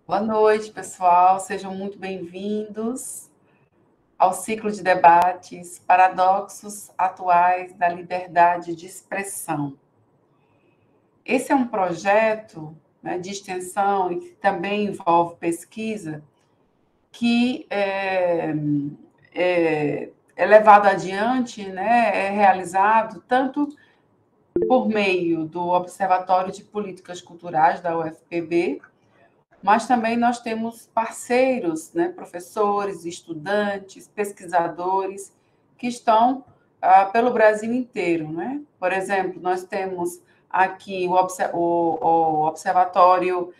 Boa noite, pessoal. Sejam muito bem-vindos ao ciclo de debates Paradoxos Atuais da Liberdade de Expressão. Esse é um projeto, né, de extensão e que também envolve pesquisa que é levado adiante, né, é realizado tanto por meio do Observatório de Políticas Culturais da UFPB, mas também nós temos parceiros, né, professores, estudantes, pesquisadores, que estão pelo Brasil inteiro. Né? Por exemplo, nós temos aqui o Observatório,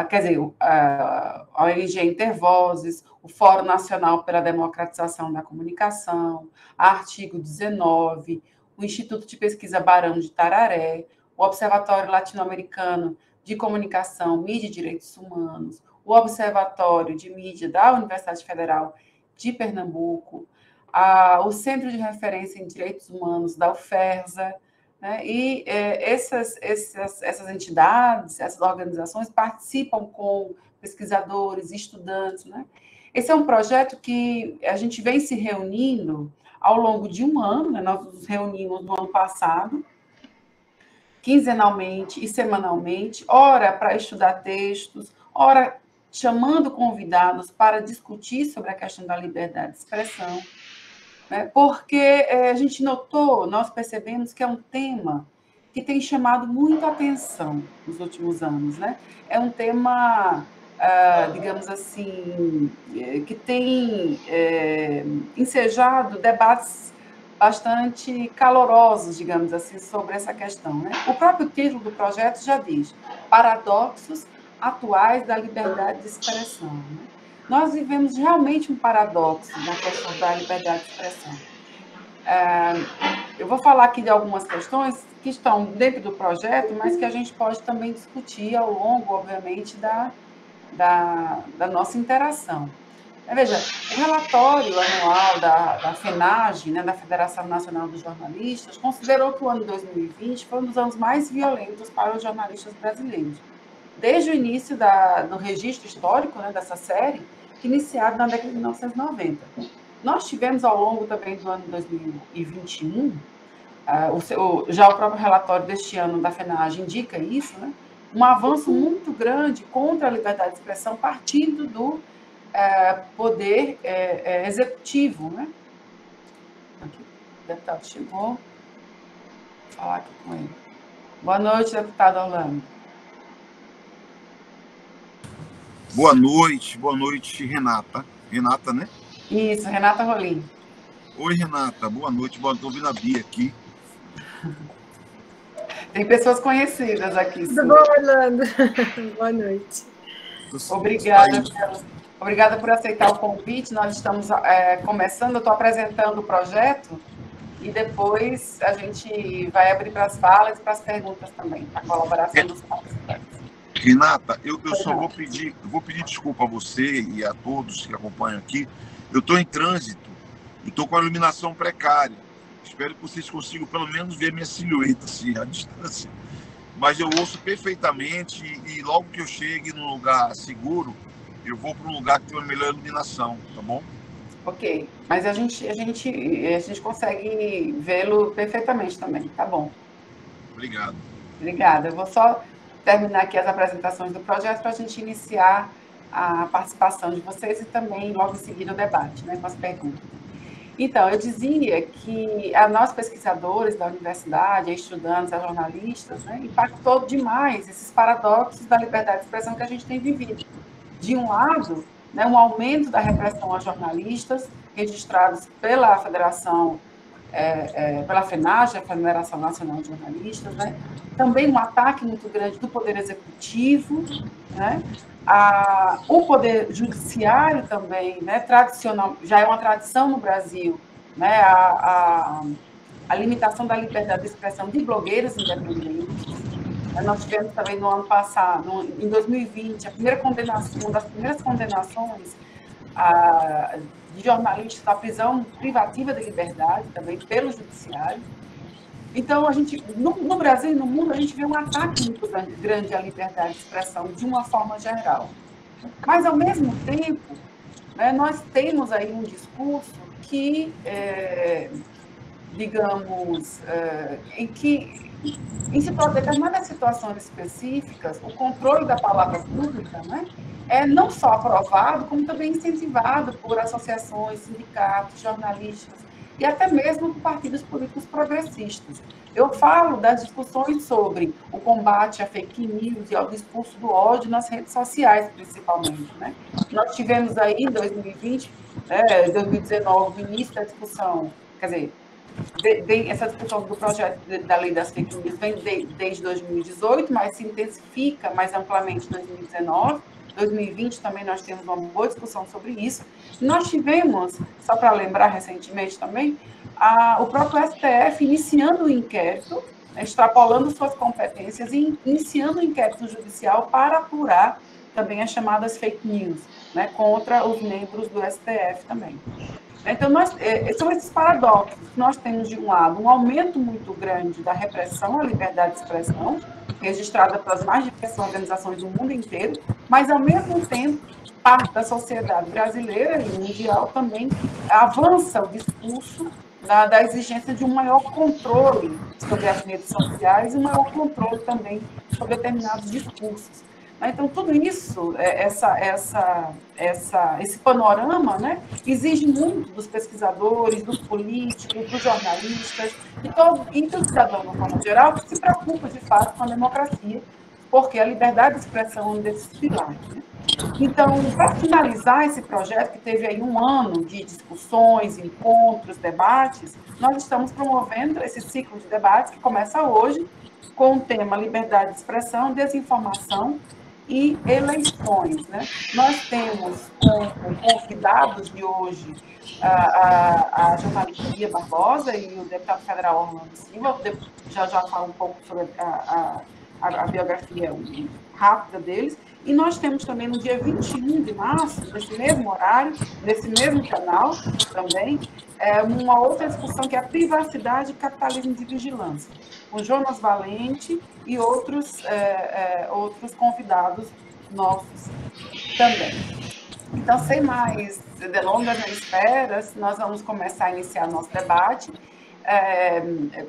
quer dizer, a ONG Intervozes, o Fórum Nacional pela Democratização da Comunicação, a Artigo 19, o Instituto de Pesquisa Barão de Tararé, o Observatório Latino-Americano de Comunicação, Mídia e Direitos Humanos, o Observatório de Mídia da Universidade Federal de Pernambuco, o Centro de Referência em Direitos Humanos da UFERJ, né? E essas entidades, essas organizações participam com pesquisadores, estudantes. Né? Esse é um projeto que a gente vem se reunindo ao longo de um ano, né? Nós nos reunimos no ano passado, quinzenalmente e semanalmente, ora para estudar textos, ora chamando convidados para discutir sobre a questão da liberdade de expressão, né? Porque a gente notou, nós percebemos que é um tema que tem chamado muito a atenção nos últimos anos. Né? É um tema, digamos assim, que tem ensejado debates bastante calorosos, digamos assim, sobre essa questão. Né? O próprio título do projeto já diz: Paradoxos Atuais da Liberdade de Expressão. Né? Nós vivemos realmente um paradoxo na questão da liberdade de expressão. Eu vou falar aqui de algumas questões que estão dentro do projeto, mas que a gente pode também discutir ao longo, obviamente, da nossa interação. Veja, o relatório anual da FENAGE, né, da Federação Nacional dos Jornalistas, considerou que o ano 2020 foi um dos anos mais violentos para os jornalistas brasileiros, desde o início do registro histórico, né, dessa série, iniciado na década de 1990. Nós tivemos, ao longo também do ano 2021, já o próprio relatório deste ano da FENAGE indica isso, né, um avanço muito grande contra a liberdade de expressão partindo do poder executivo. Né? Aqui, o deputado chegou, vou falar aqui com ele. Boa noite, deputado Orlando. Boa noite, Renata. Renata, né? Isso, Renata Rolim. Oi, Renata, boa noite. Estou ouvindo a Bia aqui. Tem pessoas conhecidas aqui. Tudo bom, Orlando? Boa noite. Obrigada por aceitar o convite. Nós estamos começando, eu estou apresentando o projeto e depois a gente vai abrir para as falas e para as perguntas também, para a colaboração dos participantes. Renata, eu só vou pedir desculpa a você e a todos que acompanham aqui. Eu estou em trânsito e estou com a iluminação precária. Espero que vocês consigam pelo menos ver minha silhueta assim, à distância. Mas eu ouço perfeitamente e logo que eu chegue num lugar seguro, eu vou para um lugar que tem uma melhor iluminação, tá bom? Ok, mas a gente consegue vê-lo perfeitamente também, tá bom? Obrigado. Obrigada. Eu vou só terminar aqui as apresentações do projeto para a gente iniciar a participação de vocês e também logo em seguida o debate, né, com as perguntas. Então, eu dizia que a nós pesquisadores da universidade, a estudantes, a jornalistas, né, impactou demais esses paradoxos da liberdade de expressão que a gente tem vivido. De um lado, né, um aumento da repressão a jornalistas registrados pela Federação, pela FENAGE, a Federação Nacional de Jornalistas, né, também um ataque muito grande do Poder Executivo, né, o Poder Judiciário também, né, tradicional, já é uma tradição no Brasil, né, a limitação da liberdade de expressão de blogueiros independentes. Nós tivemos também no ano passado, em 2020, uma das primeiras condenações de jornalistas à prisão privativa de liberdade, também pelo judiciário. Então, no Brasil e no mundo, a gente vê um ataque muito grande à liberdade de expressão, de uma forma geral. Mas, ao mesmo tempo, né, nós temos aí um discurso que, digamos, em que, em determinadas situações específicas, o controle da palavra pública, né, é não só aprovado, como também incentivado por associações, sindicatos, jornalistas e até mesmo por partidos políticos progressistas. Eu falo das discussões sobre o combate à fake news e ao discurso do ódio nas redes sociais, principalmente, né? Nós tivemos aí, em 2020, 2019, o início da discussão, quer dizer, essa discussão do projeto da lei das fake news vem desde 2018, mas se intensifica mais amplamente em 2019. 2020 também nós temos uma boa discussão sobre isso. Nós tivemos, só para lembrar recentemente também, o próprio STF iniciando o inquérito, extrapolando suas competências e iniciando o inquérito judicial para apurar também as chamadas fake news, né, contra os membros do STF também. Então, são esses paradoxos. Nós temos, de um lado, um aumento muito grande da repressão à liberdade de expressão, registrada pelas mais diversas organizações do mundo inteiro, mas, ao mesmo tempo, parte da sociedade brasileira e mundial também avança o discurso da exigência de um maior controle sobre as redes sociais e um maior controle também sobre determinados discursos. Então, tudo isso, esse panorama, né, exige muito dos pesquisadores, dos políticos, dos jornalistas e do cidadão, de uma forma geral, que se preocupa, de fato, com a democracia, porque a liberdade de expressão é um desses pilares. Né? Então, para finalizar esse projeto, que teve aí um ano de discussões, encontros, debates, nós estamos promovendo esse ciclo de debates que começa hoje, com o tema liberdade de expressão, desinformação e eleições. Né? Nós temos como convidados de hoje a jornalista Bia Barbosa e o deputado federal Orlando Silva. Já falo um pouco sobre a biografia rápida deles. E nós temos também no dia 21 de março, nesse mesmo horário, nesse mesmo canal também, uma outra discussão que é a privacidade e capitalismo de vigilância, com Jonas Valente e outros convidados nossos também. Então, sem mais delongas nem esperas, nós vamos começar a iniciar nosso debate.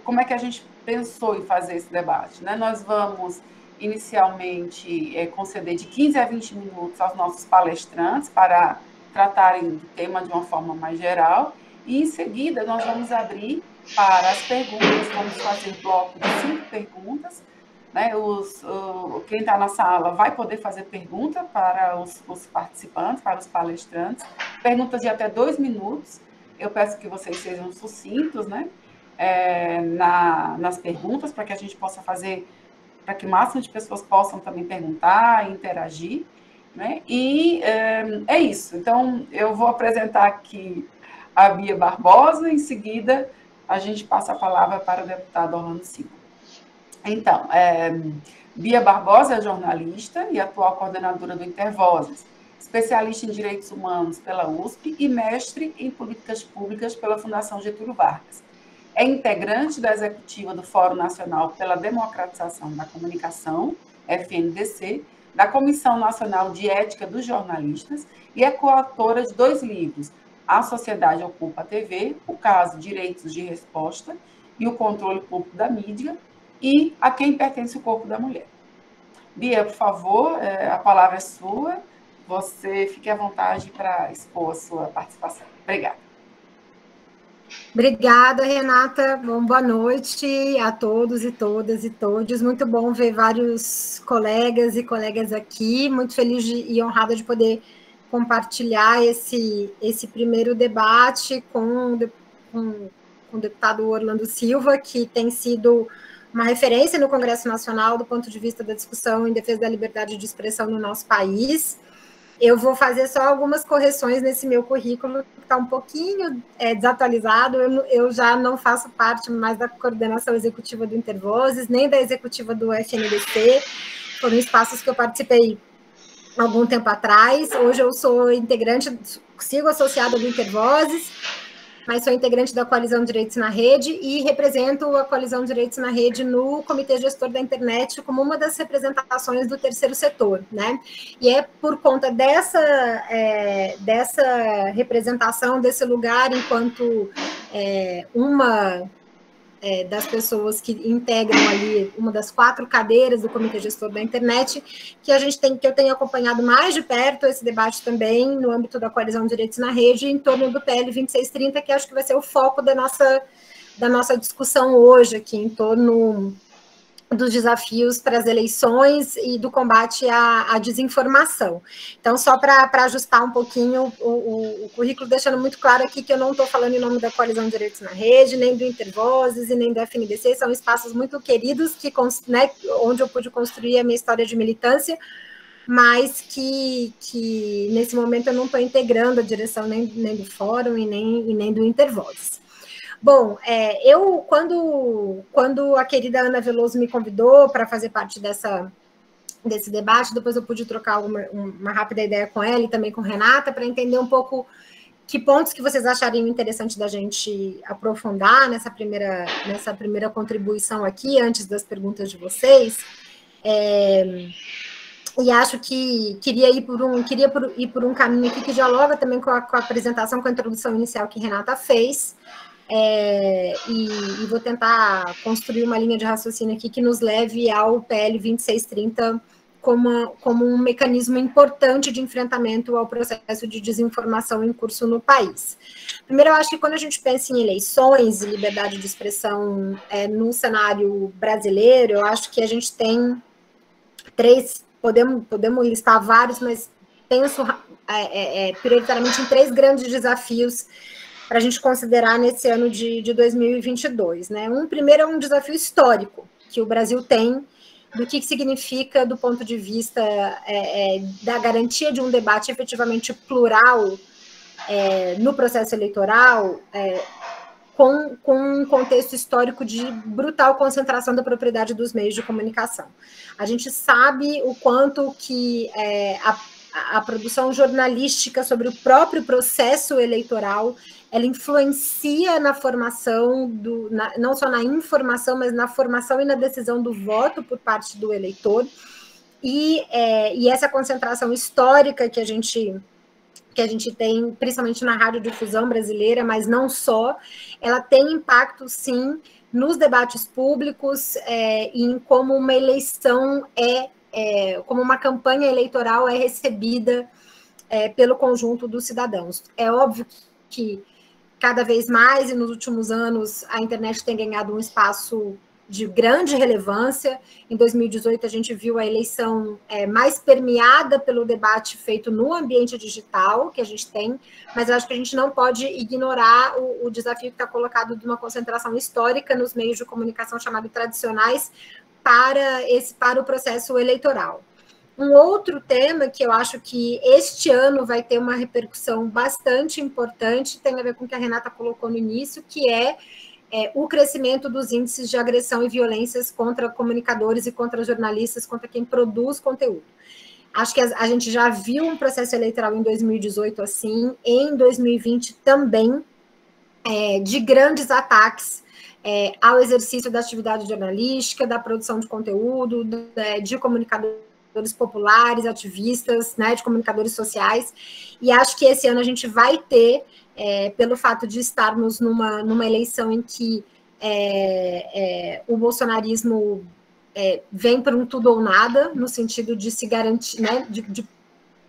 Como é que a gente pensou em fazer esse debate? Né? Nós vamos inicialmente conceder de 15 a 20 minutos aos nossos palestrantes para tratarem do tema de uma forma mais geral, e em seguida nós vamos abrir para as perguntas, vamos fazer bloco de 5 perguntas, né? Quem está na sala vai poder fazer pergunta para os participantes, para os palestrantes, perguntas de até 2 minutos, eu peço que vocês sejam sucintos, né? Nas perguntas, para que a gente possa fazer, para que o máximo de pessoas possam também perguntar, interagir, né? E é isso. Então, eu vou apresentar aqui a Bia Barbosa, em seguida a gente passa a palavra para o deputado Orlando Silva. Então, Bia Barbosa é jornalista e atual coordenadora do Intervozes, especialista em direitos humanos pela USP e mestre em políticas públicas pela Fundação Getúlio Vargas. É integrante da executiva do Fórum Nacional pela Democratização da Comunicação, FNDC, da Comissão Nacional de Ética dos Jornalistas e é coautora de 2 livros, A Sociedade Ocupa a TV, o caso Direitos de Resposta e o Controle Público da Mídia, e A Quem Pertence o Corpo da Mulher. Bia, por favor, a palavra é sua, você fique à vontade para expor a sua participação. Obrigada. Obrigada, Renata. Bom, boa noite a todos e todas e todos. Muito bom ver vários colegas e colegas aqui. Muito feliz e honrada de poder compartilhar esse primeiro debate com o deputado Orlando Silva, que tem sido uma referência no Congresso Nacional do ponto de vista da discussão em defesa da liberdade de expressão no nosso país. Eu vou fazer só algumas correções nesse meu currículo, que está um pouquinho desatualizado. Eu já não faço parte mais da coordenação executiva do Intervozes, nem da executiva do FNDC. Foram espaços que eu participei algum tempo atrás. Hoje eu sou integrante, sigo associada do Intervozes, mas sou integrante da Coalizão Direitos na Rede e represento a Coalizão Direitos na Rede no Comitê Gestor da Internet como uma das representações do terceiro setor, né? E é por conta dessa representação, desse lugar, enquanto uma das pessoas que integram ali uma das 4 cadeiras do Comitê Gestor da Internet, que eu tenho acompanhado mais de perto esse debate também no âmbito da Coalizão Direitos na Rede, em torno do PL 2630, que acho que vai ser o foco da nossa discussão hoje aqui, em torno dos desafios para as eleições e do combate à desinformação. Então, só para ajustar um pouquinho o currículo, deixando muito claro aqui que eu não estou falando em nome da Coalizão Direitos na Rede, nem do Intervozes e nem do FNDC, são espaços muito queridos né, onde eu pude construir a minha história de militância, mas que nesse momento eu não estou integrando a direção nem do Fórum e nem do Intervozes. Bom, eu, quando a querida Ana Veloso me convidou para fazer parte desse debate, depois eu pude trocar uma rápida ideia com ela e também com Renata, para entender um pouco que pontos que vocês achariam interessante da gente aprofundar nessa primeira contribuição aqui, antes das perguntas de vocês. E acho que queria ir por um caminho aqui que dialoga também com a apresentação, com a introdução inicial que Renata fez, e vou tentar construir uma linha de raciocínio aqui que nos leve ao PL 2630 como um mecanismo importante de enfrentamento ao processo de desinformação em curso no país. Primeiro, eu acho que quando a gente pensa em eleições e liberdade de expressão no cenário brasileiro, eu acho que a gente tem podemos listar vários, mas penso prioritariamente em 3 grandes desafios para a gente considerar nesse ano de 2022. Né? Primeiro é um desafio histórico que o Brasil tem, do que significa, do ponto de vista da garantia de um debate efetivamente plural no processo eleitoral, com um contexto histórico de brutal concentração da propriedade dos meios de comunicação. A gente sabe o quanto que a produção jornalística sobre o próprio processo eleitoral ela influencia na formação, não só na informação, mas na formação e na decisão do voto por parte do eleitor, e essa concentração histórica que a gente tem, principalmente na radiodifusão brasileira, mas não só, ela tem impacto, sim, nos debates públicos e em como uma eleição como uma campanha eleitoral é recebida pelo conjunto dos cidadãos. É óbvio que cada vez mais, e nos últimos anos, a internet tem ganhado um espaço de grande relevância. Em 2018, a gente viu a eleição mais permeada pelo debate feito no ambiente digital que a gente tem, mas eu acho que a gente não pode ignorar o desafio que está colocado de uma concentração histórica nos meios de comunicação chamados tradicionais para o processo eleitoral. Um outro tema que eu acho que este ano vai ter uma repercussão bastante importante, tem a ver com o que a Renata colocou no início, que é o crescimento dos índices de agressão e violências contra comunicadores e contra jornalistas, contra quem produz conteúdo. Acho que a gente já viu um processo eleitoral em 2018 assim, em 2020 também, de grandes ataques ao exercício da atividade jornalística, da produção de conteúdo, de comunicadores populares, ativistas, né, de comunicadores sociais, e acho que esse ano a gente vai ter, pelo fato de estarmos numa eleição em que o bolsonarismo vem para um tudo ou nada, no sentido de se garantir, né, de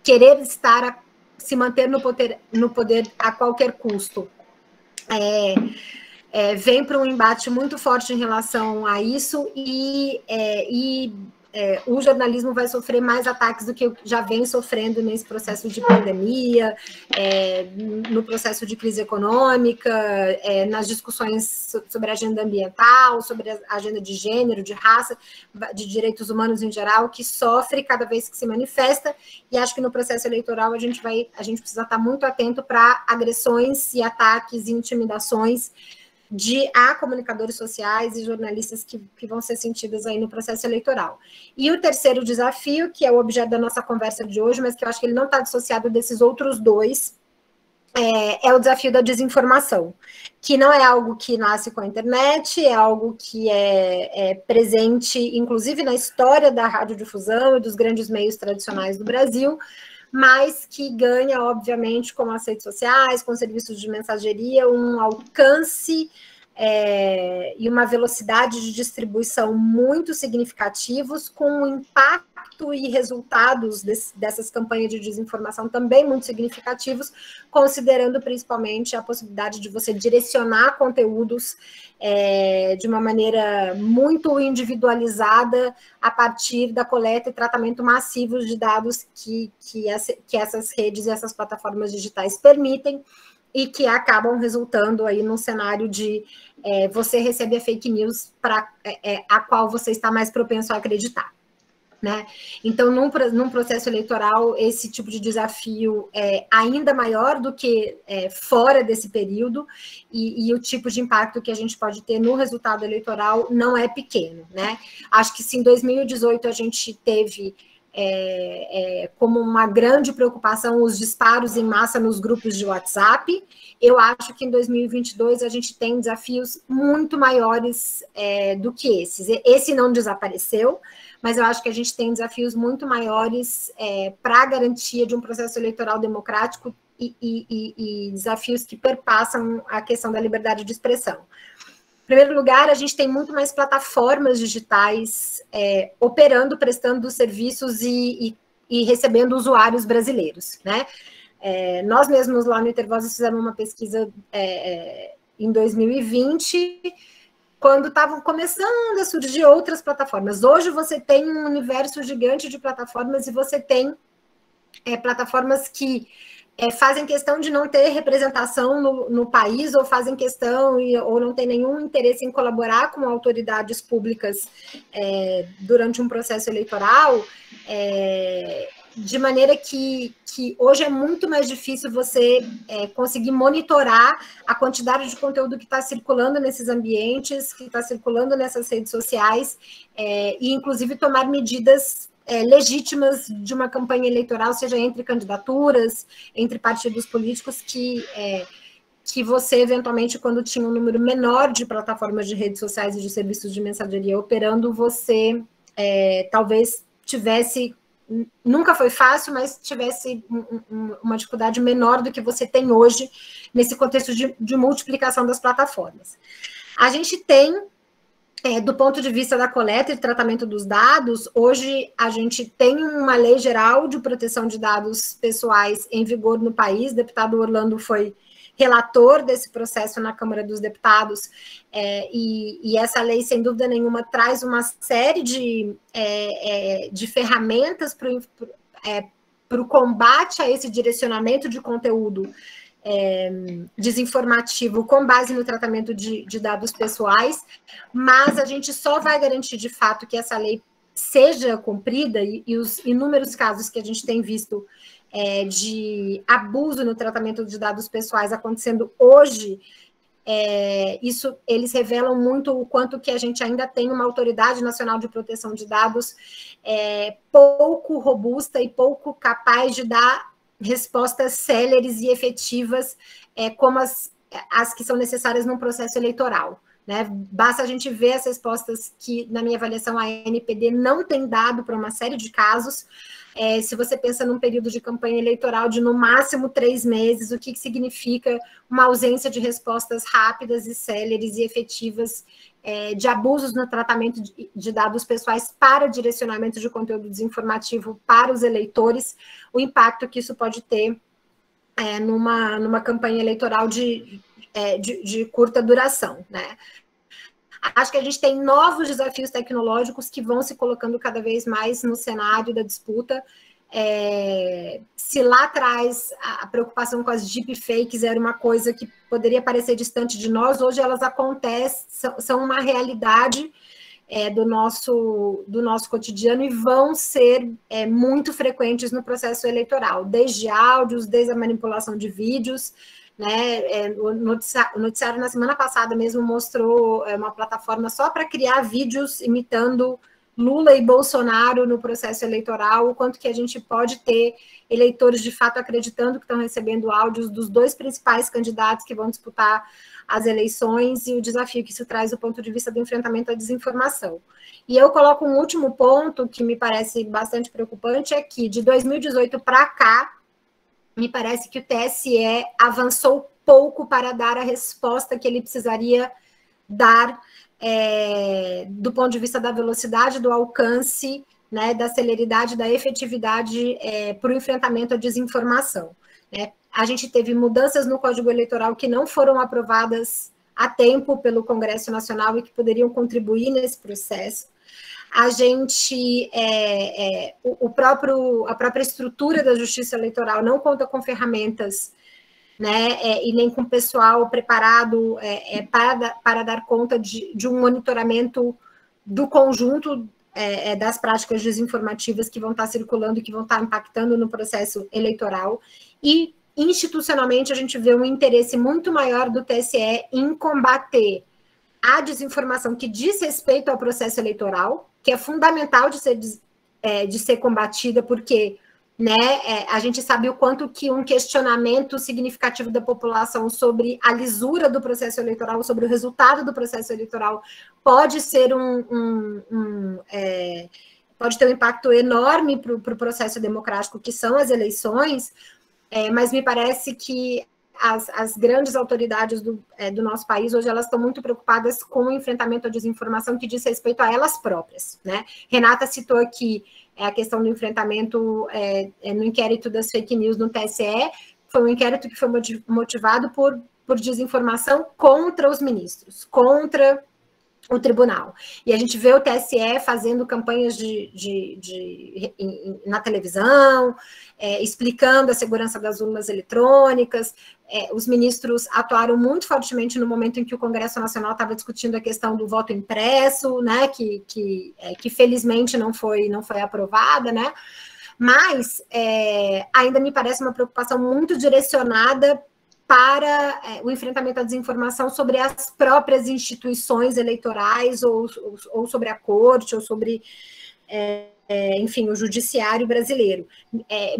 querer se manter no poder a qualquer custo. Vem para um embate muito forte em relação a isso e o jornalismo vai sofrer mais ataques do que já vem sofrendo nesse processo de pandemia, no processo de crise econômica, nas discussões sobre a agenda ambiental, sobre a agenda de gênero, de raça, de direitos humanos em geral, que sofre cada vez que se manifesta, e acho que no processo eleitoral a gente precisa estar muito atento para agressões e ataques e intimidações a comunicadores sociais e jornalistas que vão ser sentidos aí no processo eleitoral. E o terceiro desafio, que é o objeto da nossa conversa de hoje, mas que eu acho que ele não está dissociado desses outros 2, é o desafio da desinformação, que não é algo que nasce com a internet, é algo que é presente, inclusive, na história da radiodifusão e dos grandes meios tradicionais do Brasil, mas que ganha, obviamente, com as redes sociais, com serviços de mensageria, um alcance e uma velocidade de distribuição muito significativos, com um impacto e resultados dessas campanhas de desinformação também muito significativos, considerando principalmente a possibilidade de você direcionar conteúdos de uma maneira muito individualizada a partir da coleta e tratamento massivos de dados que essas redes e essas plataformas digitais permitem, e que acabam resultando aí num cenário de você receber fake news a qual você está mais propenso a acreditar, né? Então, num processo eleitoral, esse tipo de desafio é ainda maior do que fora desse período, e o tipo de impacto que a gente pode ter no resultado eleitoral não é pequeno, né? Acho que se em 2018 a gente teve como uma grande preocupação os disparos em massa nos grupos de WhatsApp, eu acho que em 2022 a gente tem desafios muito maiores do que esses. Esse não desapareceu, mas eu acho que a gente tem desafios muito maiores para a garantia de um processo eleitoral democrático e desafios que perpassam a questão da liberdade de expressão. Em primeiro lugar, a gente tem muito mais plataformas digitais operando, prestando serviços e recebendo usuários brasileiros, né? Nós mesmos lá no Intervozes fizemos uma pesquisa em 2020, quando estavam começando a surgir outras plataformas. Hoje você tem um universo gigante de plataformas e você tem plataformas que fazem questão de não ter representação no país, ou fazem questão ou não tem nenhum interesse em colaborar com autoridades públicas durante um processo eleitoral, de maneira que hoje é muito mais difícil você conseguir monitorar a quantidade de conteúdo que está circulando nesses ambientes, que está circulando nessas redes sociais, e inclusive tomar medidas legítimas de uma campanha eleitoral, seja entre candidaturas, entre partidos políticos, que você, eventualmente, quando tinha um número menor de plataformas de redes sociais e de serviços de mensageria operando, você talvez tivesse, nunca foi fácil, mas tivesse uma dificuldade menor do que você tem hoje, nesse contexto de multiplicação das plataformas. A gente tem, do ponto de vista da coleta e tratamento dos dados, hoje a gente tem uma lei geral de proteção de dados pessoais em vigor no país. O deputado Orlando foi relator desse processo na Câmara dos Deputados, e essa lei, sem dúvida nenhuma, traz uma série de ferramentas para o combate a esse direcionamento de conteúdo desinformativo com base no tratamento de dados pessoais, mas a gente só vai garantir de fato que essa lei seja cumprida, e os inúmeros casos que a gente tem visto de abuso no tratamento de dados pessoais acontecendo hoje, eles revelam muito o quanto que a gente ainda tem uma autoridade nacional de proteção de dados pouco robusta e pouco capaz de dar respostas céleres e efetivas, como as que são necessárias num processo eleitoral, né? Basta a gente ver as respostas que, na minha avaliação, a ANPD não tem dado para uma série de casos. Se você pensa num período de campanha eleitoral de, no máximo, 3 meses, o que significa uma ausência de respostas rápidas e céleres e efetivas de abusos no tratamento de dados pessoais para direcionamento de conteúdo desinformativo para os eleitores, o impacto que isso pode ter numa campanha eleitoral de curta duração, né? Acho que a gente tem novos desafios tecnológicos que vão se colocando cada vez mais no cenário da disputa. Se lá atrás a preocupação com as deepfakes era uma coisa que poderia parecer distante de nós, hoje elas acontecem, são uma realidade do nosso cotidiano, e vão ser muito frequentes no processo eleitoral, desde áudios, desde a manipulação de vídeos, né? O noticiário na semana passada mesmo mostrou uma plataforma só para criar vídeos imitando Lula e Bolsonaro no processo eleitoral, o quanto que a gente pode ter eleitores de fato acreditando que estão recebendo áudios dos dois principais candidatos que vão disputar as eleições e o desafio que isso traz do ponto de vista do enfrentamento à desinformação. E eu coloco um último ponto que me parece bastante preocupante, é que de 2018 para cá, me parece que o TSE avançou pouco para dar a resposta que ele precisaria dar do ponto de vista da velocidade, do alcance, né, da celeridade, da efetividade para o enfrentamento à desinformação. Né? A gente teve mudanças no Código Eleitoral que não foram aprovadas a tempo pelo Congresso Nacional e que poderiam contribuir nesse processo. A gente, a própria estrutura da Justiça Eleitoral não conta com ferramentas, né, e nem com pessoal preparado para dar conta de um monitoramento do conjunto das práticas desinformativas que vão estar circulando e que vão estar impactando no processo eleitoral. E, institucionalmente, a gente vê um interesse muito maior do TSE em combater a desinformação que diz respeito ao processo eleitoral, que é fundamental de ser combatida, porque, né, a gente sabe o quanto que um questionamento significativo da população sobre a lisura do processo eleitoral, sobre o resultado do processo eleitoral, pode ser pode ter um impacto enorme para o processo democrático, que são as eleições, mas me parece que as grandes autoridades do nosso país, hoje, elas estão muito preocupadas com o enfrentamento à desinformação que diz respeito a elas próprias, né? Renata citou aqui a questão do enfrentamento no inquérito das fake news no TSE, foi um inquérito que foi motivado por desinformação contra os ministros, contra o tribunal. E a gente vê o TSE fazendo campanhas na televisão, explicando a segurança das urnas eletrônicas. Os ministros atuaram muito fortemente no momento em que o Congresso Nacional estava discutindo a questão do voto impresso, né, que felizmente não foi aprovada, né? Mas ainda me parece uma preocupação muito direcionada para o enfrentamento à desinformação sobre as próprias instituições eleitorais, ou sobre a corte, ou sobre, enfim, o judiciário brasileiro.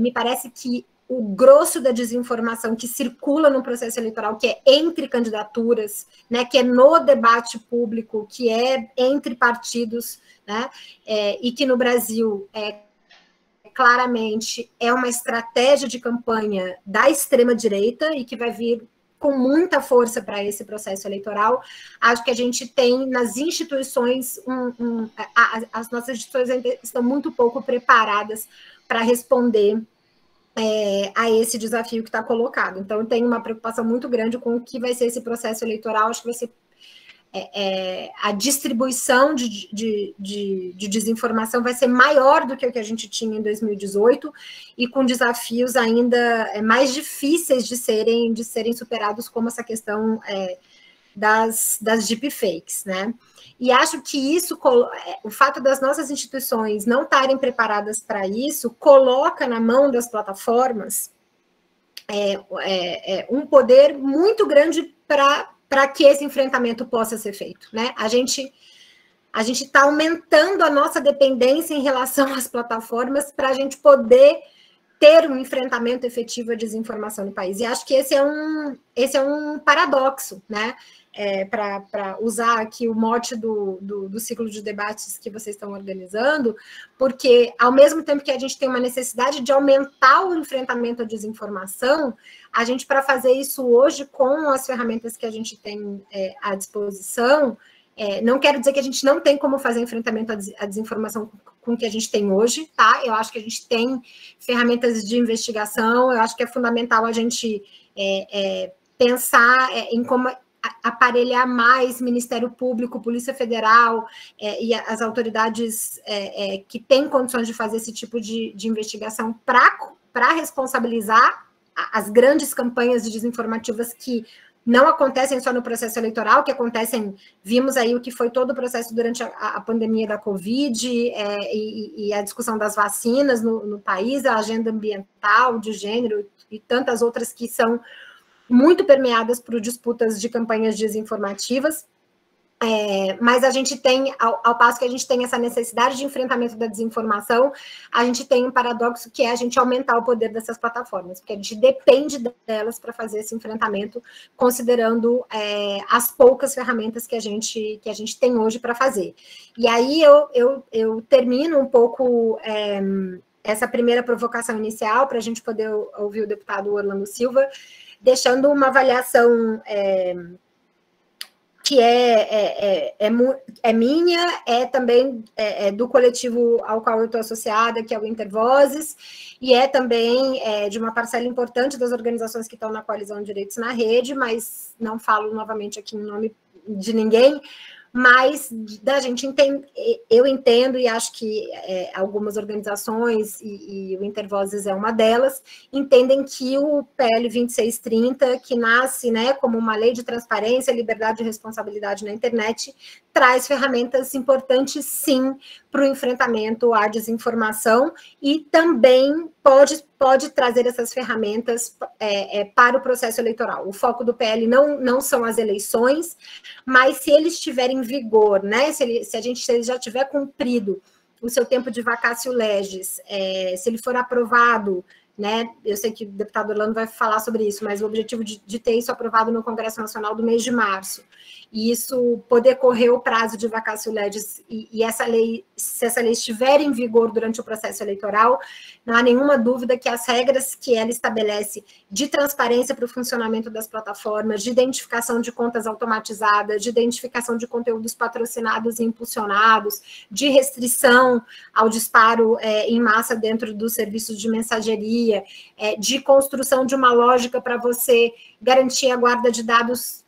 Me parece que o grosso da desinformação que circula no processo eleitoral, que é entre candidaturas, né, que é no debate público, que é entre partidos, né, e que no Brasil claramente é uma estratégia de campanha da extrema-direita e que vai vir com muita força para esse processo eleitoral. Acho que a gente tem nas instituições, as nossas instituições ainda estão muito pouco preparadas para responder a esse desafio que está colocado. Então, eu tenho uma preocupação muito grande com o que vai ser esse processo eleitoral. Acho que vai ser a distribuição de desinformação vai ser maior do que o que a gente tinha em 2018 e com desafios ainda mais difíceis de serem superados, como essa questão das deepfakes, né? E acho que isso, o fato das nossas instituições não estarem preparadas para isso, coloca na mão das plataformas um poder muito grande para que esse enfrentamento possa ser feito, né? A gente está aumentando a nossa dependência em relação às plataformas para a gente poder ter um enfrentamento efetivo à desinformação no país. E acho que esse é um paradoxo, né? Para usar aqui o mote do ciclo de debates que vocês estão organizando, porque, ao mesmo tempo que a gente tem uma necessidade de aumentar o enfrentamento à desinformação, a gente, para fazer isso hoje, com as ferramentas que a gente tem à disposição, não quero dizer que a gente não tem como fazer enfrentamento à desinformação com o que a gente tem hoje, tá? Eu acho que a gente tem ferramentas de investigação, eu acho que é fundamental a gente pensar em como aparelhar mais Ministério Público, Polícia Federal e as autoridades que têm condições de fazer esse tipo de investigação para responsabilizar as grandes campanhas desinformativas que não acontecem só no processo eleitoral, que acontecem, vimos aí o que foi todo o processo durante a pandemia da Covid e a discussão das vacinas no país, a agenda ambiental, de gênero e tantas outras que são muito permeadas por disputas de campanhas desinformativas. Mas a gente tem, ao passo que a gente tem essa necessidade de enfrentamento da desinformação, a gente tem um paradoxo que é a gente aumentar o poder dessas plataformas, porque a gente depende delas para fazer esse enfrentamento, considerando as poucas ferramentas que a gente tem hoje para fazer. E aí eu termino um pouco essa primeira provocação inicial, para a gente poder ouvir o deputado Orlando Silva, deixando uma avaliação que é minha, também do coletivo ao qual eu estou associada, que é o Intervozes, e também de uma parcela importante das organizações que estão na Coalizão Direitos na Rede, mas não falo novamente aqui em nome de ninguém, mas da gente eu entendo, e acho que algumas organizações, e o Intervozes é uma delas, entendem que o PL 2630, que nasce, né, como uma lei de transparência, liberdade e responsabilidade na internet, traz ferramentas importantes, sim, para o enfrentamento à desinformação, e também pode trazer essas ferramentas para o processo eleitoral. O foco do PL não são as eleições, mas se ele estiver em vigor, né, se ele já tiver cumprido o seu tempo de vacatio legis, se ele for aprovado, né, eu sei que o deputado Orlando vai falar sobre isso, mas o objetivo de ter isso aprovado no Congresso Nacional do mês de março, e isso poder correr o prazo de vacatio legis, e essa lei, se essa lei estiver em vigor durante o processo eleitoral, não há nenhuma dúvida que as regras que ela estabelece de transparência para o funcionamento das plataformas, de identificação de contas automatizadas, de identificação de conteúdos patrocinados e impulsionados, de restrição ao disparo em massa dentro dos serviços de mensageria, de construção de uma lógica para você garantir a guarda de dados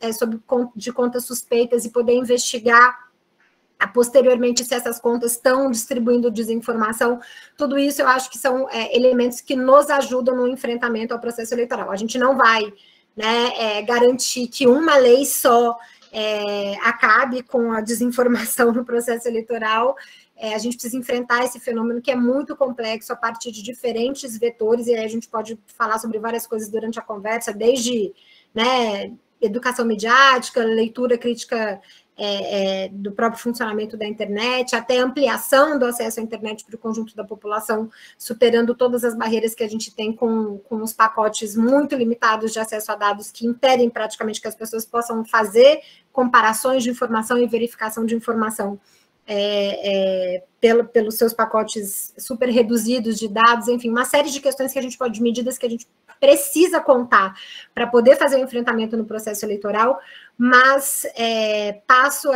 de contas suspeitas e poder investigar posteriormente se essas contas estão distribuindo desinformação. Tudo isso eu acho que são elementos que nos ajudam no enfrentamento ao processo eleitoral. A gente não vai, né, garantir que uma lei só acabe com a desinformação no processo eleitoral. A gente precisa enfrentar esse fenômeno que é muito complexo a partir de diferentes vetores, e aí a gente pode falar sobre várias coisas durante a conversa, desde, né, educação midiática, leitura crítica do próprio funcionamento da internet, até ampliação do acesso à internet para o conjunto da população, superando todas as barreiras que a gente tem com os pacotes muito limitados de acesso a dados que impedem praticamente que as pessoas possam fazer comparações de informação e verificação de informação pelos seus pacotes super reduzidos de dados, enfim, uma série de questões que a gente pode, de medidas que a gente precisa contar para poder fazer o enfrentamento no processo eleitoral, mas passo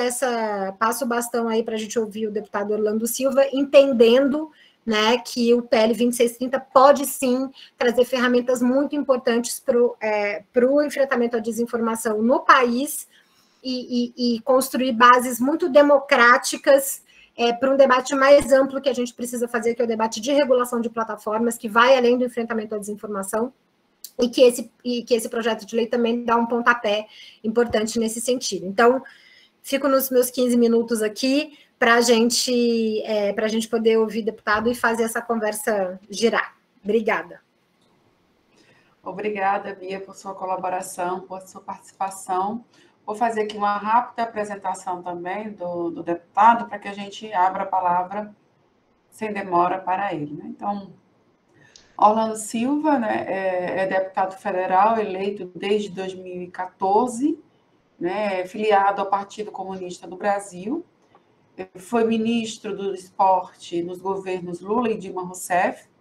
o bastão aí para a gente ouvir o deputado Orlando Silva, entendendo, né, que o PL 2630 pode sim trazer ferramentas muito importantes para o enfrentamento à desinformação no país, e construir bases muito democráticas para um debate mais amplo que a gente precisa fazer, que é o debate de regulação de plataformas, que vai além do enfrentamento à desinformação, e que esse projeto de lei também dá um pontapé importante nesse sentido. Então, fico nos meus 15 minutos aqui para a gente poder ouvir o deputado e fazer essa conversa girar. Obrigada. Obrigada, Bia, por sua colaboração, por sua participação. Vou fazer aqui uma rápida apresentação também do deputado, para que a gente abra a palavra sem demora para ele, né? Então, Orlando Silva, né, é deputado federal eleito desde 2014, né, filiado ao Partido Comunista do Brasil, foi ministro do Esporte nos governos Lula e Dilma Rousseff,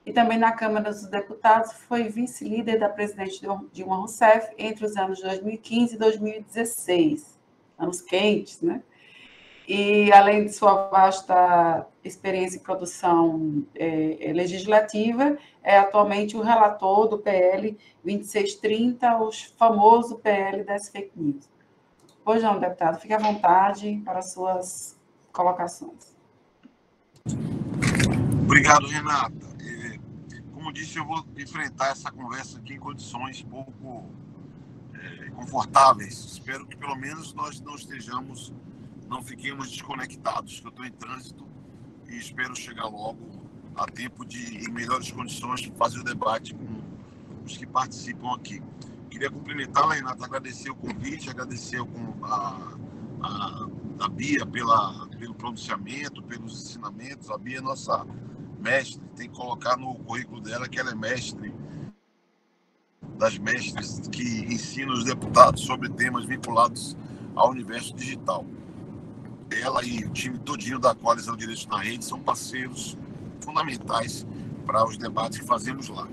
e também na Câmara dos Deputados foi vice-líder da presidente Dilma Rousseff entre os anos 2015 e 2016, anos quentes, né? E, além de sua vasta experiência em produção legislativa, é atualmente o relator do PL 2630, o famoso PL das fake news. Pois não, deputado, fique à vontade para as suas colocações. Obrigado, Renata. Como disse, eu vou enfrentar essa conversa aqui em condições pouco confortáveis. Espero que, pelo menos, nós não fiquemos desconectados, que eu estou em trânsito e espero chegar logo a tempo de, em melhores condições, fazer o debate com os que participam aqui. Queria cumprimentar, Renata, agradecer o convite, agradecer a a Bia pelo pronunciamento, pelos ensinamentos. A Bia é nossa mestre, tem que colocar no currículo dela que ela é mestre das mestres que ensina os deputados sobre temas vinculados ao universo digital. Ela e o time todinho da Coalizão Direitos na Rede são parceiros fundamentais para os debates que fazemos lá.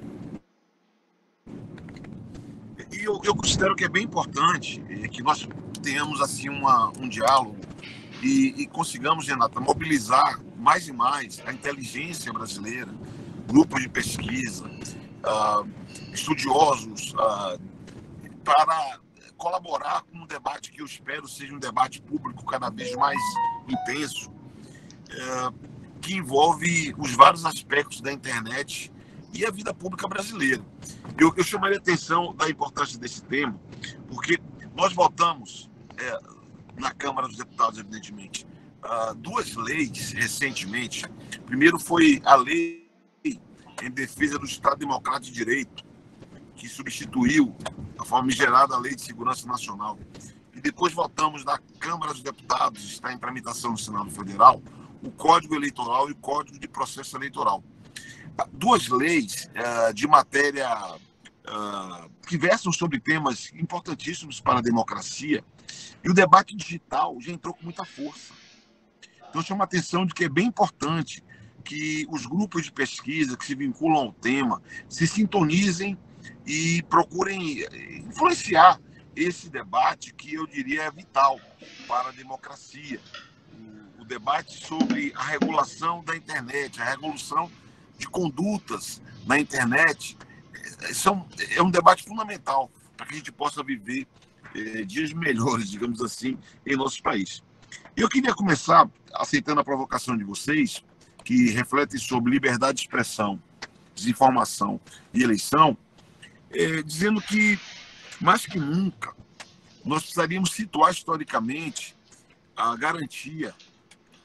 E eu considero que é bem importante que nós tenhamos assim um diálogo e consigamos, Renata, mobilizar mais e mais a inteligência brasileira, grupos de pesquisa, estudiosos, para colaborar com um debate que eu espero seja um debate público cada vez mais intenso, que envolve os vários aspectos da internet e a vida pública brasileira. Eu chamaria a atenção da importância desse tema, porque nós votamos na Câmara dos Deputados, evidentemente, duas leis recentemente. Primeiro foi a lei em defesa do Estado Democrático de Direito, que substituiu a famigerada Lei de Segurança Nacional. E depois votamos na Câmara dos Deputados, está em tramitação no Senado Federal, o Código Eleitoral e o Código de Processo Eleitoral. Duas leis de matéria que versam sobre temas importantíssimos para a democracia, e o debate digital já entrou com muita força. Então, chama a atenção de que é bem importante que os grupos de pesquisa que se vinculam ao tema se sintonizem e procurem influenciar esse debate que eu diria é vital para a democracia. O debate sobre a regulação da internet, a regulação de condutas na internet, é um debate fundamental para que a gente possa viver dias melhores, digamos assim, em nosso país. Eu queria começar aceitando a provocação de vocês, que refletem sobre liberdade de expressão, desinformação e eleição, dizendo que, mais que nunca, nós precisaríamos situar historicamente a garantia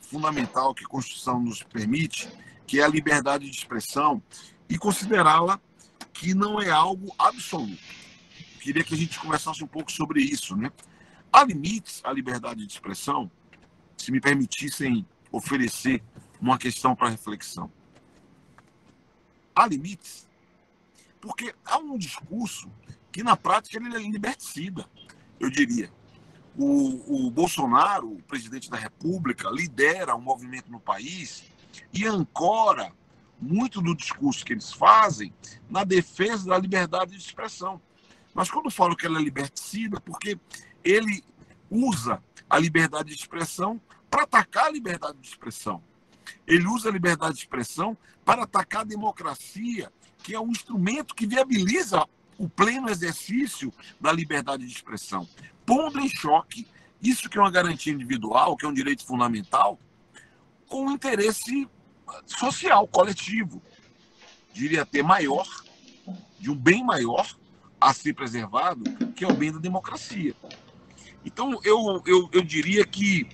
fundamental que a Constituição nos permite, que é a liberdade de expressão, e considerá-la que não é algo absoluto. Queria que a gente conversasse um pouco sobre isso, né? Há limites à liberdade de expressão, se me permitissem oferecer uma questão para reflexão. Há limites, porque há um discurso que, na prática, ele é liberticida, eu diria. O Bolsonaro, o presidente da República, lidera um movimento no país e ancora muito do discurso que eles fazem na defesa da liberdade de expressão. Mas quando eu falo que ela é liberticida, porque ele usa a liberdade de expressão para atacar a liberdade de expressão. Ele usa a liberdade de expressão para atacar a democracia, que é um instrumento que viabiliza o pleno exercício da liberdade de expressão, pondo em choque isso que é uma garantia individual, que é um direito fundamental, com o interesse social, coletivo, diria até maior, de um bem maior a ser preservado, que é o bem da democracia. Então, eu diria que,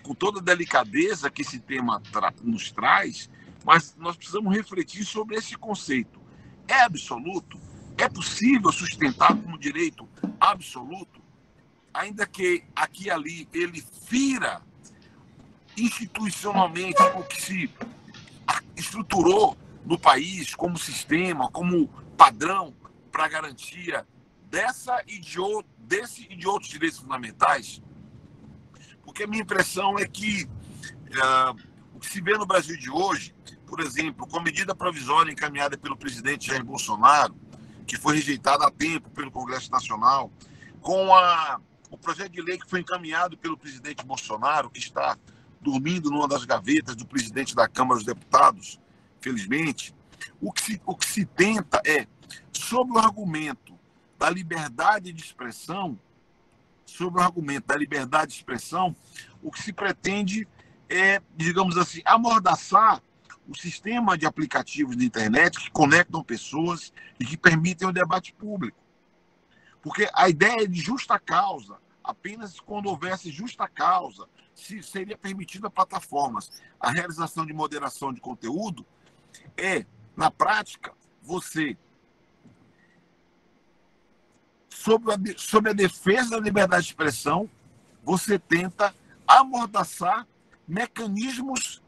com toda a delicadeza que esse tema nos traz, mas nós precisamos refletir sobre esse conceito. É absoluto? É possível sustentar como direito absoluto, ainda que aqui e ali ele fira institucionalmente o que se estruturou no país como sistema, como padrão para a garantia desse e de outros direitos fundamentais? Porque a minha impressão é que o que se vê no Brasil de hoje, por exemplo, com a medida provisória encaminhada pelo presidente Jair Bolsonaro, que foi rejeitada a tempo pelo Congresso Nacional, com o projeto de lei que foi encaminhado pelo presidente Bolsonaro, que está dormindo numa das gavetas do presidente da Câmara dos Deputados, felizmente, o que se tenta é, sob o argumento da liberdade de expressão, o que se pretende é, digamos assim, amordaçar o sistema de aplicativos de internet que conectam pessoas e que permitem o debate público. Porque a ideia é de justa causa, apenas quando houvesse justa causa, seria permitida a plataformas. A realização de moderação de conteúdo na prática, você, sob a defesa da liberdade de expressão, você tenta amordaçar mecanismos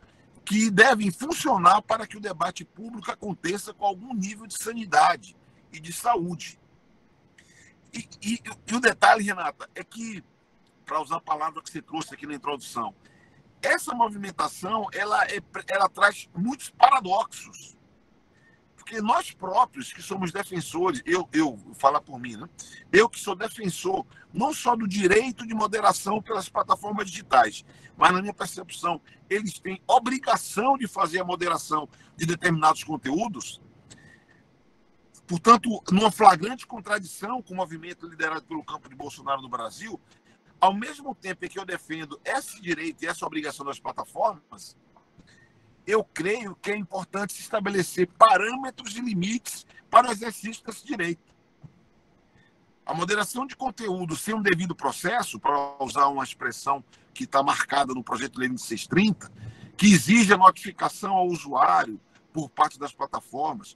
que devem funcionar para que o debate público aconteça com algum nível de sanidade e de saúde. E o detalhe, Renata, é que, para usar a palavra que você trouxe aqui na introdução, essa movimentação ela traz muitos paradoxos. Porque nós próprios, que somos defensores, eu falar por mim, né? Eu que sou defensor não só do direito de moderação pelas plataformas digitais, mas, na minha percepção, eles têm obrigação de fazer a moderação de determinados conteúdos. Portanto, numa flagrante contradição com o movimento liderado pelo campo de Bolsonaro no Brasil, ao mesmo tempo em que eu defendo esse direito e essa obrigação das plataformas, eu creio que é importante se estabelecer parâmetros e limites para o exercício desse direito. A moderação de conteúdo sem um devido processo, para usar uma expressão que está marcada no projeto de lei 2630, que exige a notificação ao usuário por parte das plataformas,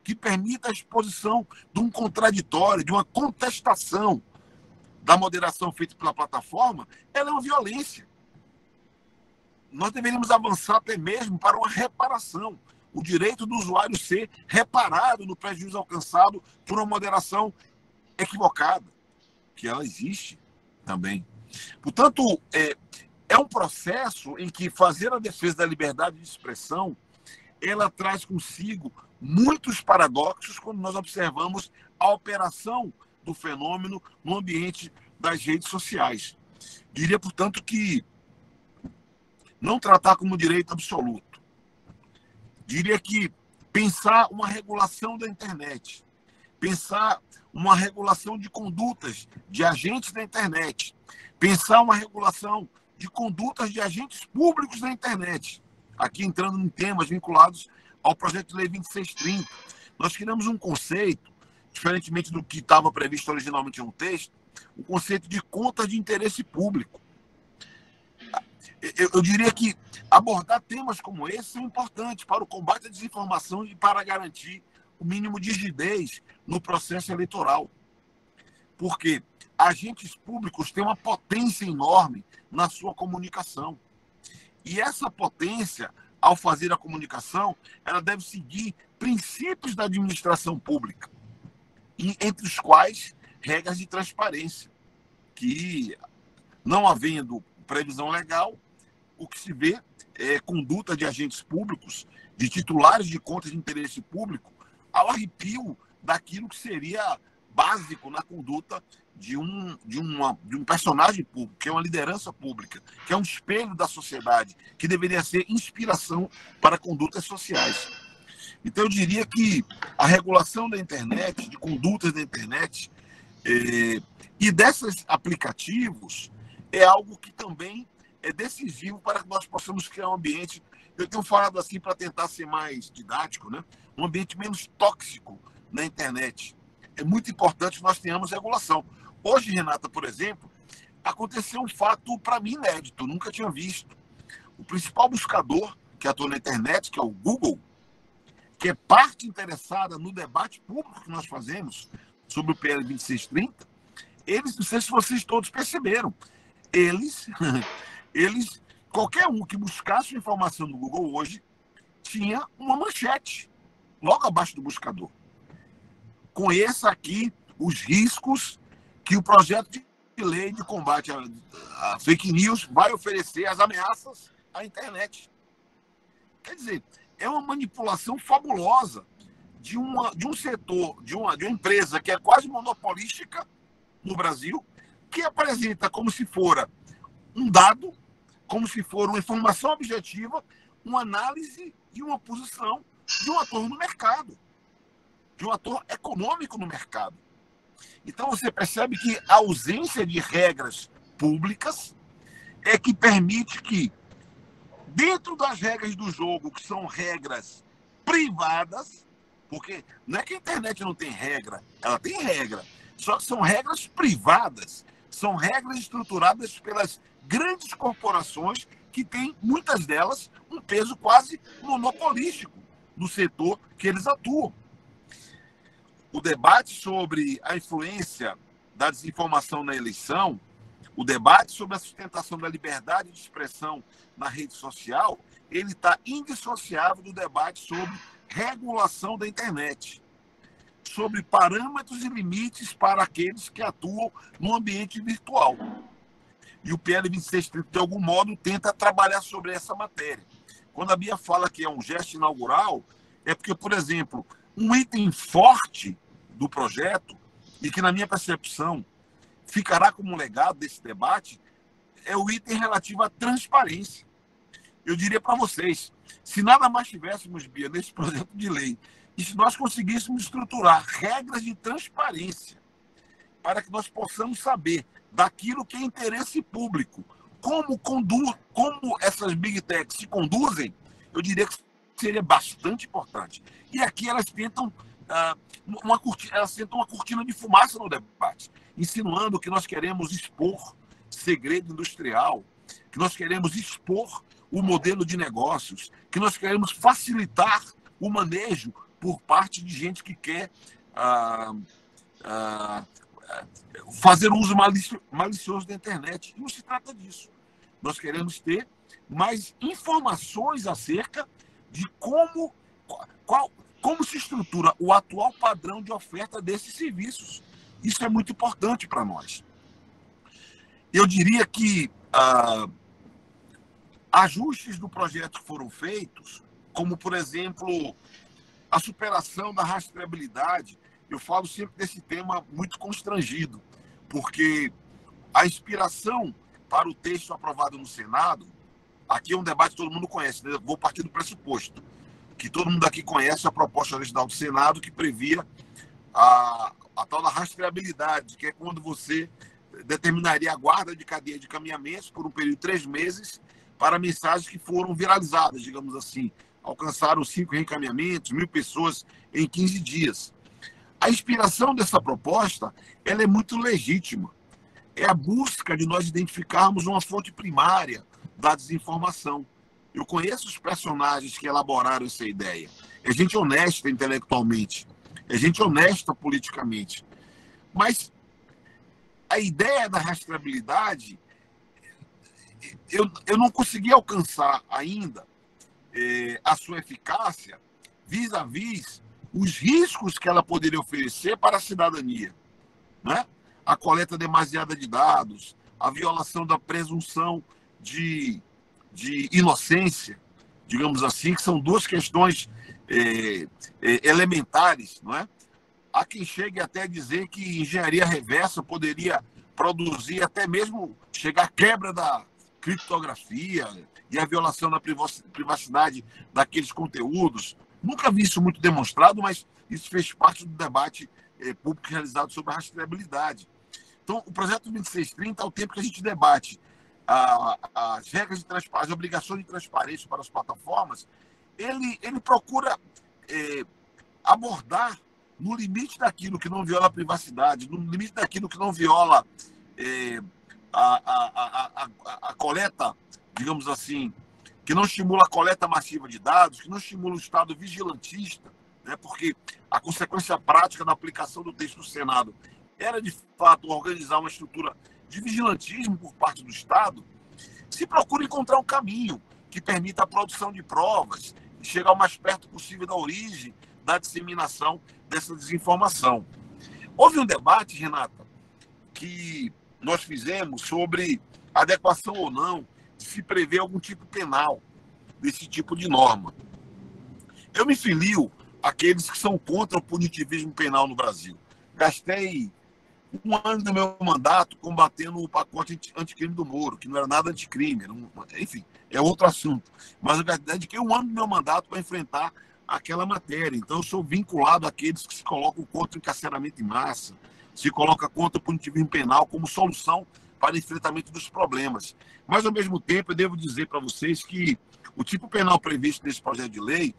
que permita a exposição de um contraditório, de uma contestação da moderação feita pela plataforma, ela é uma violência. Nós deveríamos avançar até mesmo para uma reparação, o direito do usuário ser reparado no prejuízo alcançado por uma moderação equivocada, que ela existe também. Portanto, é um processo em que fazer a defesa da liberdade de expressão, ela traz consigo muitos paradoxos quando nós observamos a operação do fenômeno no ambiente das redes sociais. Diria, portanto, que não tratar como direito absoluto. Diria que pensar uma regulação da internet, pensar uma regulação de condutas de agentes da internet, pensar uma regulação de condutas de agentes públicos da internet, aqui entrando em temas vinculados ao projeto de lei 2630. Nós criamos um conceito, diferentemente do que estava previsto originalmente no texto, o conceito de contas de interesse público. Eu diria que abordar temas como esse são importantes para o combate à desinformação e para garantir o mínimo de rigidez no processo eleitoral. Porque agentes públicos têm uma potência enorme na sua comunicação. E essa potência, ao fazer a comunicação, ela deve seguir princípios da administração pública, entre os quais regras de transparência, que, não havendo previsão legal, o que se vê é conduta de agentes públicos, de titulares de contas de interesse público, ao arrepio daquilo que seria básico na conduta de um personagem público, que é uma liderança pública, que é um espelho da sociedade, que deveria ser inspiração para condutas sociais. Então, eu diria que a regulação da internet, de condutas da internet e desses aplicativos é algo que também é decisivo para que nós possamos criar um ambiente, eu tenho falado assim para tentar ser mais didático, né? Um ambiente menos tóxico na internet. É muito importante que nós tenhamos regulação. Hoje, Renata, por exemplo, aconteceu um fato para mim inédito, nunca tinha visto. O principal buscador que atua na internet, que é o Google, que é parte interessada no debate público que nós fazemos sobre o PL 2630, eles, não sei se vocês todos perceberam, eles, qualquer um que buscasse informação no Google hoje, tinha uma manchete logo abaixo do buscador. Conheça aqui os riscos que o projeto de lei de combate a fake news vai oferecer, as ameaças à internet. Quer dizer, é uma manipulação fabulosa de um setor, de uma empresa que é quase monopolística no Brasil, que apresenta como se fora um dado, como se for uma informação objetiva, uma análise e uma posição de um ator no mercado, de um ator econômico no mercado. Então, você percebe que a ausência de regras públicas é que permite que, dentro das regras do jogo, que são regras privadas, porque não é que a internet não tem regra, ela tem regra, só que são regras privadas, são regras estruturadas pelas grandes corporações que têm, muitas delas, um peso quase monopolístico no setor que eles atuam. O debate sobre a influência da desinformação na eleição, O debate sobre a sustentação da liberdade de expressão na rede social, ele está indissociável do debate sobre regulação da internet, sobre parâmetros e limites para aqueles que atuam no ambiente virtual. E o PL 2630, de algum modo, tenta trabalhar sobre essa matéria. Quando a Bia fala que é um gesto inaugural, é porque, por exemplo, um item forte do projeto, e que, na minha percepção, ficará como legado desse debate, é o item relativo à transparência. Eu diria para vocês, se nada mais tivéssemos, Bia, nesse projeto de lei, e se nós conseguíssemos estruturar regras de transparência para que nós possamos saber daquilo que é interesse público, como essas big techs se conduzem, eu diria que seria bastante importante. E aqui elas tentam uma cortina de fumaça no debate, insinuando que nós queremos expor segredo industrial, que nós queremos expor o modelo de negócios, que nós queremos facilitar o manejo por parte de gente que quer fazer uso malicioso da internet. Não se trata disso. Nós queremos ter mais informações acerca de como se estrutura o atual padrão de oferta desses serviços. Isso é muito importante para nós. Eu diria que ajustes do projeto que foram feitos, como, por exemplo, a superação da rastreabilidade. Eu falo sempre desse tema muito constrangido, porque a inspiração para o texto aprovado no Senado, aqui é um debate que todo mundo conhece, né? Vou partir do pressuposto que todo mundo aqui conhece a proposta original do Senado, que previa a tal da rastreabilidade, que é quando você determinaria a guarda de cadeia de encaminhamentos por um período de 3 meses para mensagens que foram viralizadas, digamos assim. Alcançaram 5 reencaminhamentos, 1.000 pessoas em 15 dias. A inspiração dessa proposta, ela é muito legítima. É a busca de nós identificarmos uma fonte primária da desinformação. Eu conheço os personagens que elaboraram essa ideia. É gente honesta intelectualmente, é gente honesta politicamente. Mas a ideia da rastreabilidade, eu não consegui alcançar ainda a sua eficácia vis-à-vis os riscos que ela poderia oferecer para a cidadania, né? A coleta demasiada de dados, a violação da presunção de inocência, digamos assim, que são 2 questões elementares, não é? Há quem chegue até a dizer que engenharia reversa poderia produzir até mesmo chegar à quebra da criptografia e a violação da privacidade daqueles conteúdos. Nunca vi isso muito demonstrado, mas isso fez parte do debate público realizado sobre a rastreabilidade. Então, o projeto 2630, ao tempo que a gente debate as regras de transparência, as obrigações de transparência para as plataformas, ele procura abordar no limite daquilo que não viola a privacidade, no limite daquilo que não viola a coleta, digamos assim, que não estimula a coleta massiva de dados, que não estimula o Estado vigilantista, né, porque a consequência prática da aplicação do texto do Senado era, de fato, organizar uma estrutura de vigilantismo por parte do Estado. Se procura encontrar um caminho que permita a produção de provas e chegar o mais perto possível da origem da disseminação dessa desinformação. Houve um debate, Renata, que nós fizemos sobre adequação ou não de se prever algum tipo penal desse tipo de norma. Eu me filio àqueles que são contra o punitivismo penal no Brasil. Gastei 1 ano do meu mandato combatendo o pacote anticrime do Moro, que não era nada anticrime, enfim, é outro assunto. Mas eu dediquei 1 ano do meu mandato para enfrentar aquela matéria. Então, eu sou vinculado àqueles que se colocam contra o encarceramento em massa, se coloca contra o punitivismo penal como solução para o enfrentamento dos problemas. Mas, ao mesmo tempo, eu devo dizer para vocês que o tipo penal previsto nesse projeto de lei,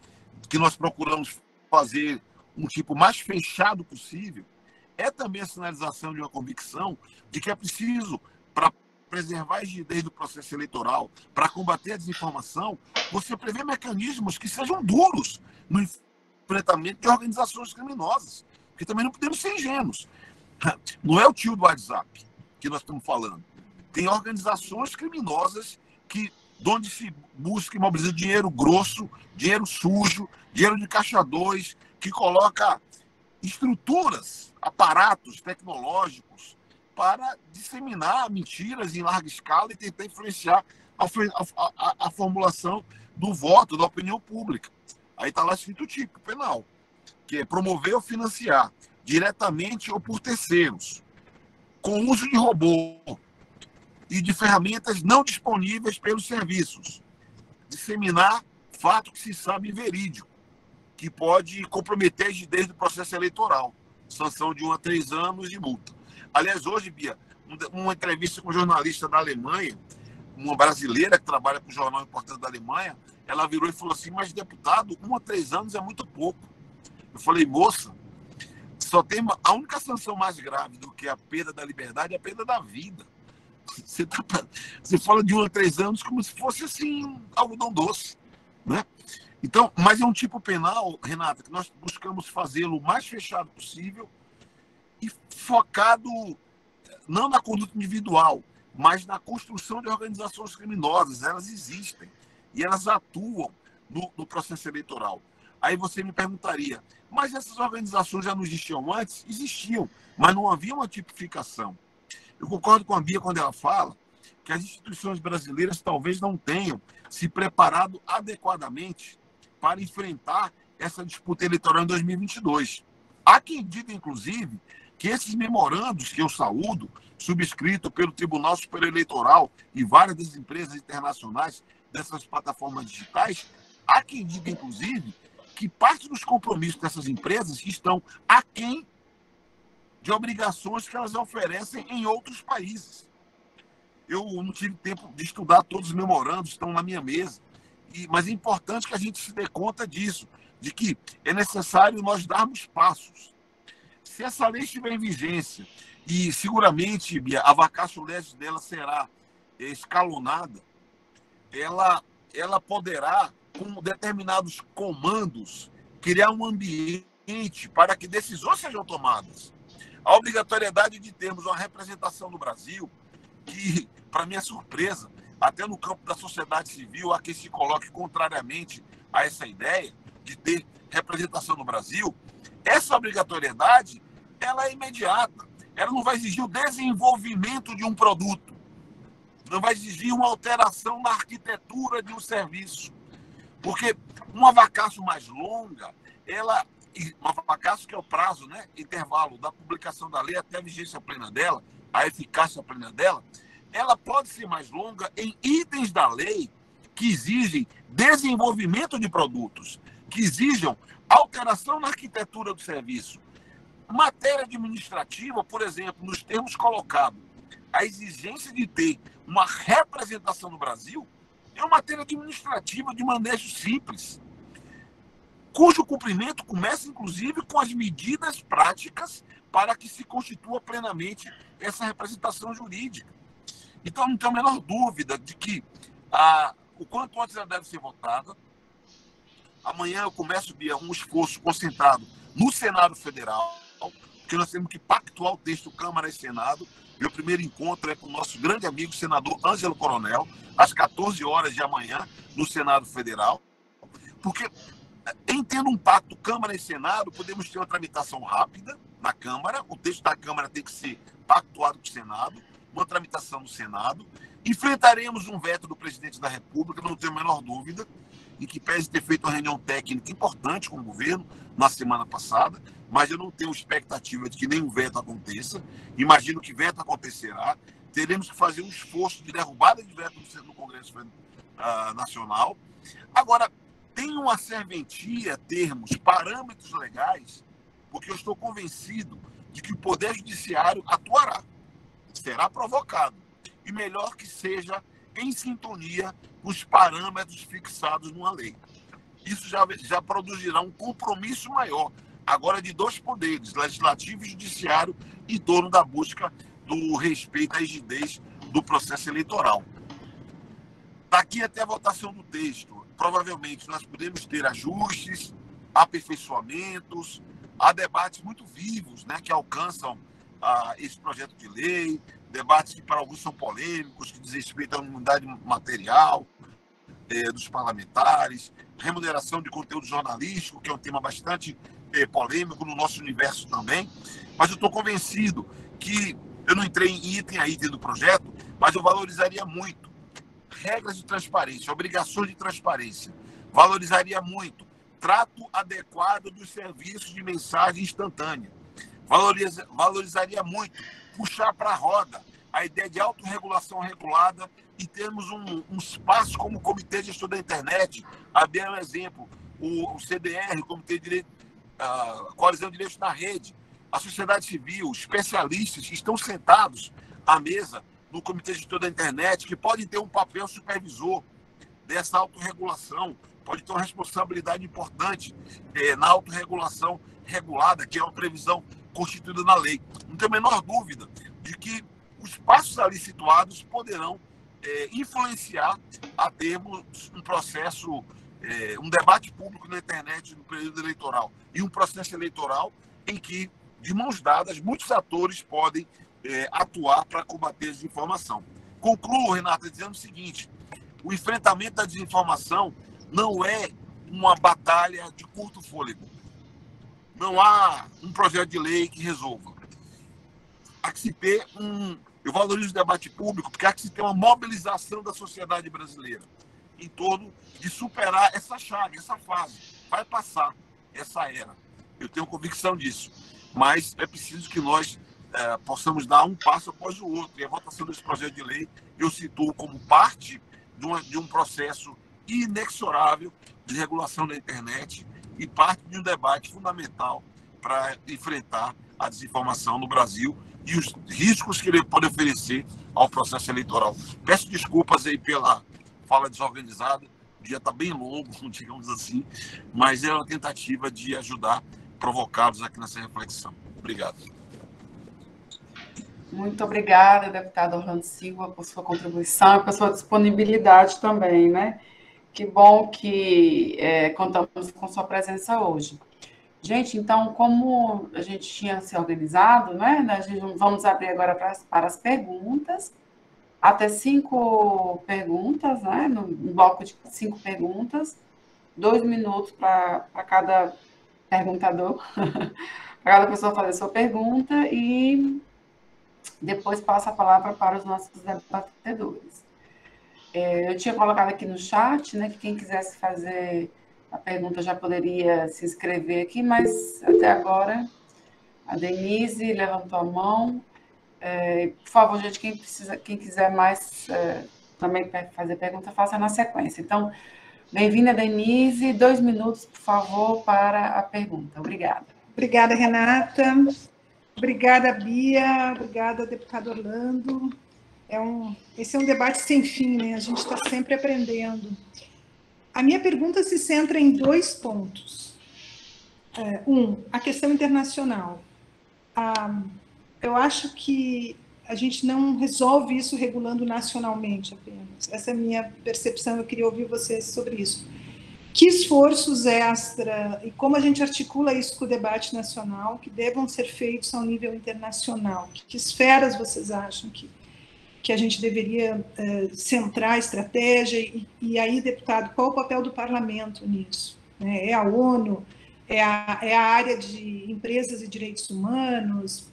que nós procuramos fazer um tipo mais fechado possível, é também a sinalização de uma convicção de que é preciso, para preservar a rigidez do processo eleitoral, para combater a desinformação, você prever mecanismos que sejam duros no enfrentamento de organizações criminosas. Porque também não podemos ser ingênuos. Não é o tio do WhatsApp que nós estamos falando. tem organizações criminosas de onde se busca e mobiliza dinheiro grosso, dinheiro sujo, dinheiro de caixa 2, que coloca estruturas, aparatos tecnológicos para disseminar mentiras em larga escala e tentar influenciar a formulação do voto, da opinião pública. Aí está lá escrito o tipo penal, que é promover ou financiar, diretamente ou por terceiros, com uso de robô e de ferramentas não disponíveis pelos serviços, disseminar fato que se sabe verídico, que pode comprometer a rigidez do processo eleitoral, sanção de 1 a 3 anos de multa. Aliás, hoje, Bia, uma entrevista com um jornalista da Alemanha, uma brasileira que trabalha com um jornal importante da Alemanha, ela virou e falou assim, mas deputado, 1 a 3 anos é muito pouco. Eu falei, moça, só tem a única sanção mais grave do que a perda da liberdade é a perda da vida. Você fala de 1 a 3 anos como se fosse assim, um algodão doce, né? Então, mas é um tipo penal, Renata, que nós buscamos fazê-lo o mais fechado possível e focado não na conduta individual, mas na construção de organizações criminosas. Elas existem e elas atuam no processo eleitoral. Aí você me perguntaria, mas essas organizações já não existiam antes? Existiam, mas não havia uma tipificação. Eu concordo com a Bia quando ela fala que as instituições brasileiras talvez não tenham se preparado adequadamente para enfrentar essa disputa eleitoral em 2022. Há quem diga, inclusive, que esses memorandos que eu saúdo, subscrito pelo Tribunal Superior Eleitoral e várias das empresas internacionais dessas plataformas digitais, há quem diga, inclusive, que parte dos compromissos dessas empresas estão aquém de obrigações que elas oferecem em outros países. Eu não tive tempo de estudar todos os memorandos, estão na minha mesa, mas é importante que a gente se dê conta disso, de que é necessário nós darmos passos. Se essa lei estiver em vigência, e seguramente, Bia, a vacatio legis dela será escalonada, ela poderá, com determinados comandos, criar um ambiente para que decisões sejam tomadas. A obrigatoriedade de termos uma representação no Brasil, que, para minha surpresa, até no campo da sociedade civil, há quem se coloque contrariamente a essa ideia de ter representação no Brasil, essa obrigatoriedade ela é imediata. Ela não vai exigir o desenvolvimento de um produto, não vai exigir uma alteração na arquitetura de um serviço. Porque uma vacatio mais longa, uma vacatio que é o prazo, né, intervalo da publicação da lei até a vigência plena dela, a eficácia plena dela, ela pode ser mais longa em itens da lei que exigem desenvolvimento de produtos, que exijam alteração na arquitetura do serviço. Matéria administrativa, por exemplo, nos termos colocados, a exigência de ter uma representação no Brasil é uma matéria administrativa de manejo simples, cujo cumprimento começa, inclusive, com as medidas práticas para que se constitua plenamente essa representação jurídica. Então, não tenho a menor dúvida de que o quanto antes ela deve ser votada. Amanhã eu começo, Bia, um esforço concentrado no Senado Federal, porque nós temos que pactuar o texto Câmara e Senado. Meu primeiro encontro é com o nosso grande amigo, senador Ângelo Coronel, às 14 horas de amanhã, no Senado Federal. Porque, em tendo um pacto Câmara e Senado, podemos ter uma tramitação rápida na Câmara, o texto da Câmara tem que ser pactuado com o Senado, uma tramitação no Senado. Enfrentaremos um veto do presidente da República, não tenho a menor dúvida, em que pese ter feito uma reunião técnica importante com o governo na semana passada, mas eu não tenho expectativa de que nenhum veto aconteça. Imagino que veto acontecerá. Teremos que fazer um esforço de derrubada de veto no Congresso Nacional. Agora, tem uma serventia, termos, parâmetros legais, porque eu estou convencido de que o Poder Judiciário atuará, será provocado, e melhor que seja em sintonia com os parâmetros fixados numa lei. Isso já produzirá um compromisso maior, agora de dois poderes, legislativo e judiciário, em torno da busca do respeito à rigidez do processo eleitoral. Daqui até a votação do texto, provavelmente nós podemos ter ajustes, aperfeiçoamentos, há debates muito vivos, né, que alcançam esse projeto de lei, debates que para alguns são polêmicos, que dizem respeito à imunidade material dos parlamentares, remuneração de conteúdo jornalístico, que é um tema bastante polêmico no nosso universo também. Mas eu estou convencido que, eu não entrei em item a item do projeto, mas eu valorizaria muito regras de transparência, obrigações de transparência, valorizaria muito trato adequado dos serviços de mensagem instantânea, valorizaria muito puxar para a roda a ideia de autorregulação regulada e termos um espaço como o Comitê de Gestor da Internet, a dar um exemplo, o CDR, o Comitê de Direito, a Coalizão de Direitos na Rede, a sociedade civil, especialistas que estão sentados à mesa no Comitê de Gestor da Internet, que podem ter um papel supervisor dessa autorregulação, pode ter uma responsabilidade importante na autorregulação regulada, que é uma previsão constituída na lei. Não tenho a menor dúvida de que os passos ali situados poderão influenciar a termos um processo, um debate público na internet no período eleitoral e um processo eleitoral em que, de mãos dadas, muitos atores podem atuar para combater a desinformação. Concluo, Renata, dizendo o seguinte: o enfrentamento da desinformação não é uma batalha de curto fôlego. Não há um projeto de lei que resolva. Há que se ter eu valorizo o debate público porque há que se ter uma mobilização da sociedade brasileira em torno de superar essa chaga, essa fase. Vai passar essa era. Eu tenho convicção disso. Mas é preciso que nós possamos dar um passo após o outro. E a votação desse projeto de lei eu situo como parte de um processo inexorável de regulação da internet e parte de um debate fundamental para enfrentar a desinformação no Brasil e os riscos que ele pode oferecer ao processo eleitoral. Peço desculpas aí pela fala desorganizada, o dia está bem longo, digamos assim, mas é uma tentativa de ajudar, provocá-los aqui nessa reflexão. Obrigado. Muito obrigada, deputado Orlando Silva, por sua contribuição e por sua disponibilidade também, né? Que bom que contamos com sua presença hoje. Gente, então, como a gente tinha se organizado, né? Vamos abrir agora para as perguntas. Até 5 perguntas, né? No bloco de 5 perguntas. 2 minutos para cada perguntador, para cada pessoa fazer sua pergunta e depois passa a palavra para os nossos debatedores. Eu tinha colocado aqui no chat, né, que quem quisesse fazer a pergunta já poderia se inscrever aqui, mas até agora a Denise levantou a mão. Por favor, gente, quem quiser mais também fazer pergunta, faça na sequência. Então, bem-vinda, Denise. 2 minutos, por favor, para a pergunta. Obrigada. Obrigada, Renata. Obrigada, Bia. Obrigada, deputado Orlando. Esse é um debate sem fim, né? A gente está sempre aprendendo. A minha pergunta se centra em 2 pontos. A questão internacional. Eu acho que a gente não resolve isso regulando nacionalmente apenas. Essa é a minha percepção, eu queria ouvir vocês sobre isso. Que esforços extra e como a gente articula isso com o debate nacional que devam ser feitos ao nível internacional? Que esferas vocês acham que a gente deveria centrar a estratégia? E aí, deputado, qual o papel do parlamento nisso? É a ONU? É a área de empresas e direitos humanos?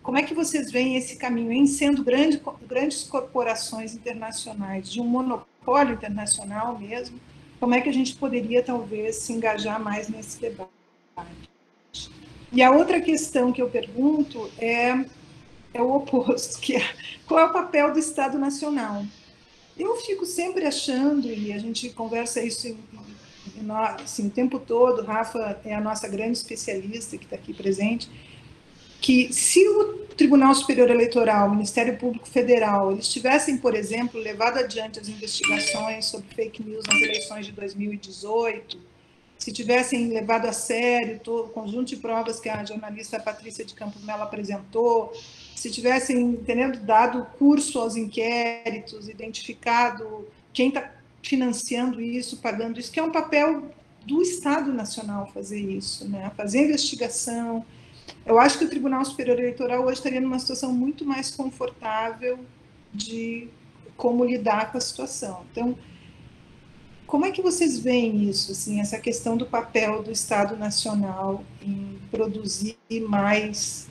Como é que vocês veem esse caminho, em sendo grandes corporações internacionais, de um monopólio internacional mesmo? Como é que a gente poderia, talvez, se engajar mais nesse debate? E a outra questão que eu pergunto é o oposto, que é qual é o papel do Estado Nacional? Eu fico sempre achando, e a gente conversa isso assim, o tempo todo, Rafa é a nossa grande especialista que está aqui presente, que se o Tribunal Superior Eleitoral, o Ministério Público Federal, eles tivessem, por exemplo, levado adiante as investigações sobre fake news nas eleições de 2018, se tivessem levado a sério todo o conjunto de provas que a jornalista Patrícia de Campos Mello apresentou, se tivessem dado curso aos inquéritos, identificado quem está financiando isso, pagando isso, que é um papel do Estado Nacional fazer isso, né? Fazer investigação, Eu acho que o Tribunal Superior Eleitoral hoje estaria numa situação muito mais confortável de como lidar com a situação. Então, como é que vocês veem isso, assim, essa questão do papel do Estado Nacional em produzir mais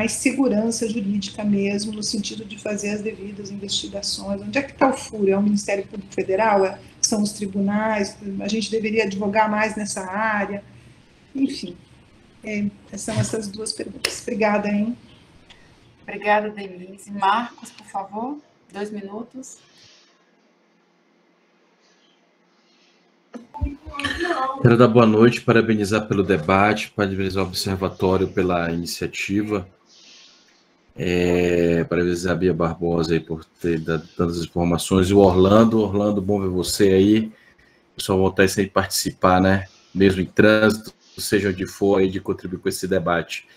segurança jurídica mesmo, no sentido de fazer as devidas investigações? Onde é que está o furo? É o Ministério Público Federal? São os tribunais? A gente deveria advogar mais nessa área? Enfim, são essas duas perguntas. Obrigada, hein? Obrigada, Denise. Marcos, por favor, 2 minutos. Quero dar boa noite, parabenizar pelo debate, parabenizar o Observatório pela iniciativa, parabenizar a Bia Barbosa aí por ter dado tantas informações, e o Orlando, bom ver você aí, o pessoal voltar a sempre participar, né, mesmo em trânsito, seja onde for, aí, de contribuir com esse debate.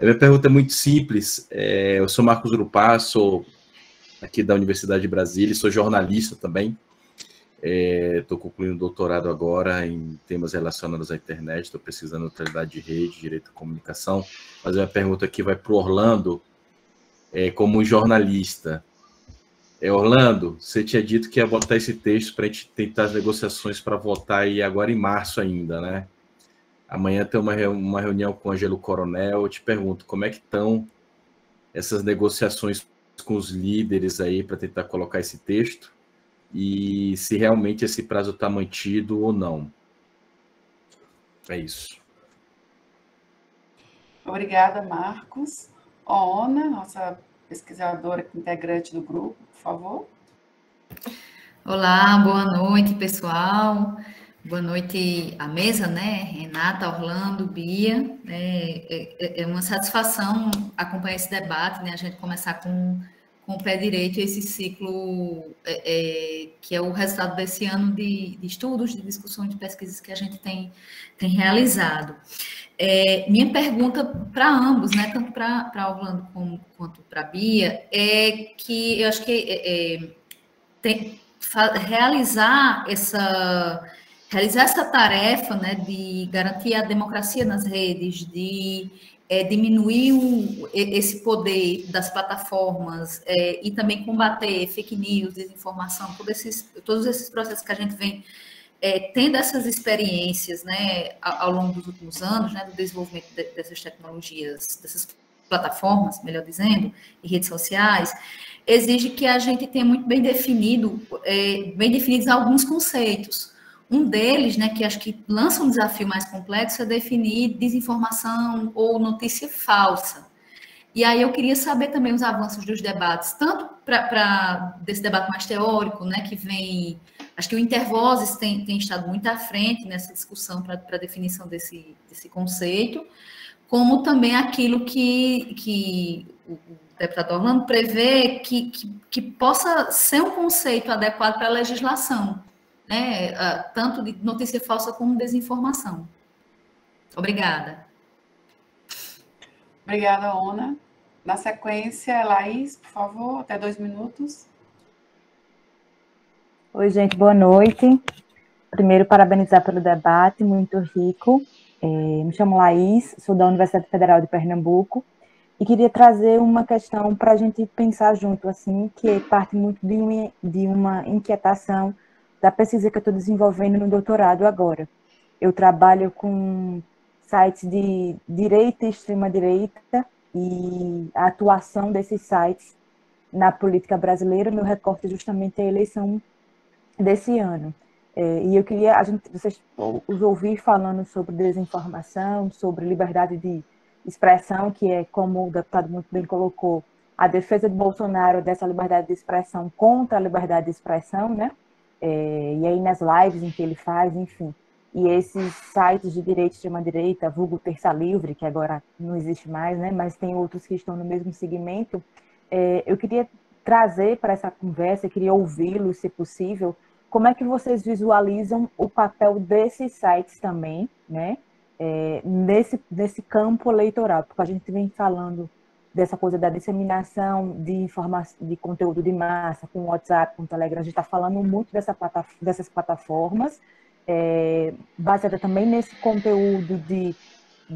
A minha pergunta é muito simples, eu sou Marcos Urupá, sou aqui da Universidade de Brasília, sou jornalista também. Estou concluindo doutorado agora em temas relacionados à internet, estou pesquisando neutralidade de rede, direito à comunicação, mas a minha pergunta aqui vai para o Orlando, como jornalista. Orlando, você tinha dito que ia botar esse texto para a gente tentar as negociações para votar aí agora em março ainda, né? Amanhã tem uma reunião com o Ângelo Coronel, eu te pergunto, como é que estão essas negociações com os líderes aí para tentar colocar esse texto? E se realmente esse prazo está mantido ou não. É isso. Obrigada, Marcos. Ona, nossa pesquisadora integrante do grupo, por favor. Olá, boa noite, pessoal. Boa noite à mesa, né? Renata, Orlando, Bia. É uma satisfação acompanhar esse debate, né? A gente começar com o pé direito esse ciclo que é o resultado desse ano de estudos, de discussões, de pesquisas que a gente tem realizado. Minha pergunta para ambos, né, tanto para Orlando quanto para a Bia, é que eu acho que realizar essa tarefa, né, de garantir a democracia nas redes, de diminuir esse poder das plataformas e também combater fake news, desinformação, todos esses processos que a gente vem tendo essas experiências, né, ao longo dos últimos anos, né, do desenvolvimento dessas tecnologias, dessas plataformas, melhor dizendo, e redes sociais, exige que a gente tenha muito bem definidos alguns conceitos. Um deles, né, que acho que lança um desafio mais complexo, é definir desinformação ou notícia falsa. E aí eu queria saber também os avanços dos debates, tanto desse debate mais teórico, né, que vem... Acho que o Intervozes tem estado muito à frente nessa discussão para a definição desse conceito, como também aquilo que o deputado Orlando prevê que possa ser um conceito adequado para a legislação, né, tanto de notícia falsa como desinformação. Obrigada. Obrigada, Ona. Na sequência, Laís, por favor, até 2 minutos. Oi, gente, boa noite. Primeiro, parabenizar pelo debate, muito rico. Me chamo Laís, sou da Universidade Federal de Pernambuco e queria trazer uma questão para a gente pensar junto, assim, que parte muito de uma inquietação da pesquisa que eu estou desenvolvendo no doutorado agora. Eu trabalho com sites de direita e extrema-direita e a atuação desses sites na política brasileira. Meu recorte é justamente a eleição desse ano. E eu queria vocês os ouvir falando sobre desinformação, sobre liberdade de expressão, que é, como o deputado muito bem colocou, a defesa de Bolsonaro dessa liberdade de expressão contra a liberdade de expressão, né? E aí nas lives em que ele faz, enfim. E esses sites de direita e extrema-direita, vulgo Terça Livre, que agora não existe mais, né? Mas tem outros que estão no mesmo segmento. Eu queria trazer para essa conversa, eu queria ouvi-los, se possível, como é que vocês visualizam o papel desses sites também, né? Nesse campo eleitoral, porque a gente vem falando dessa coisa da disseminação de informação, de conteúdo de massa, com o WhatsApp, com o Telegram, a gente está falando muito dessas plataformas, baseada também nesse conteúdo de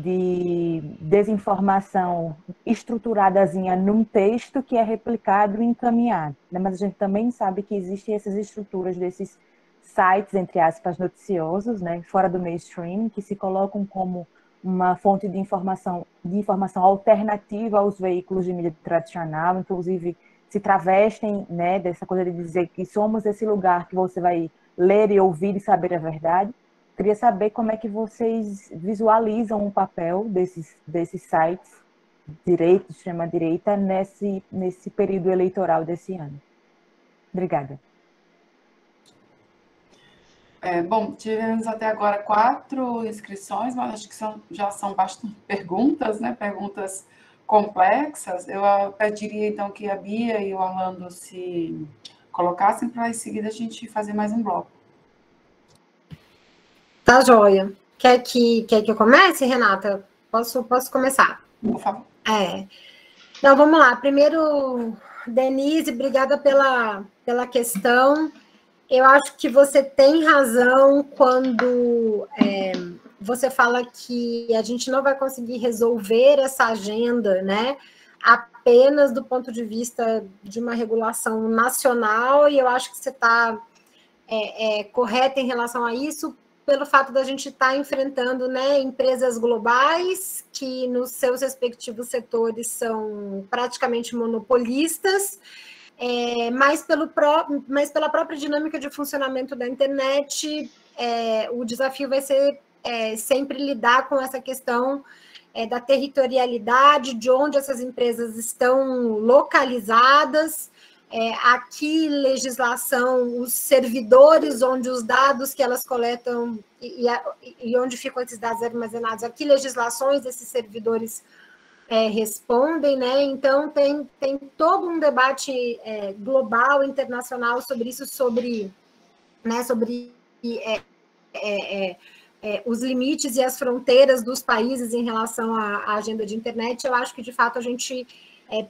de desinformação estruturadazinha num texto que é replicado e encaminhado, né? Mas a gente também sabe que existem essas estruturas desses sites, entre aspas, noticiosos, né, fora do mainstream, que se colocam como uma fonte de informação alternativa aos veículos de mídia tradicional, inclusive se travestem, né, dessa coisa de dizer que somos esse lugar que você vai ler e ouvir e saber a verdade. Queria saber como é que vocês visualizam o papel desses sites, direita, extrema-direita, nesse período eleitoral desse ano. Obrigada. Bom, tivemos até agora 4 inscrições, mas acho que já são bastante perguntas, né? Perguntas complexas. Eu pediria, então, que a Bia e o Orlando se colocassem para, em seguida, a gente fazer mais um bloco. Tá, joia. Quer que eu comece, Renata? Posso começar? Por favor. Então, vamos lá. Primeiro, Denise, obrigada pela questão. Eu acho que você tem razão quando você fala que a gente não vai conseguir resolver essa agenda, né, apenas do ponto de vista de uma regulação nacional, e eu acho que você está correta em relação a isso, pelo fato da gente estar enfrentando, né, empresas globais que nos seus respectivos setores são praticamente monopolistas, mas pela própria dinâmica de funcionamento da internet, o desafio vai ser sempre lidar com essa questão da territorialidade, de onde essas empresas estão localizadas, aqui legislação, os servidores onde os dados que elas coletam e onde ficam esses dados armazenados, aqui legislações desses servidores respondem, né? Então tem todo um debate global, internacional sobre isso, sobre os limites e as fronteiras dos países em relação à agenda de internet. Eu acho que, de fato, a gente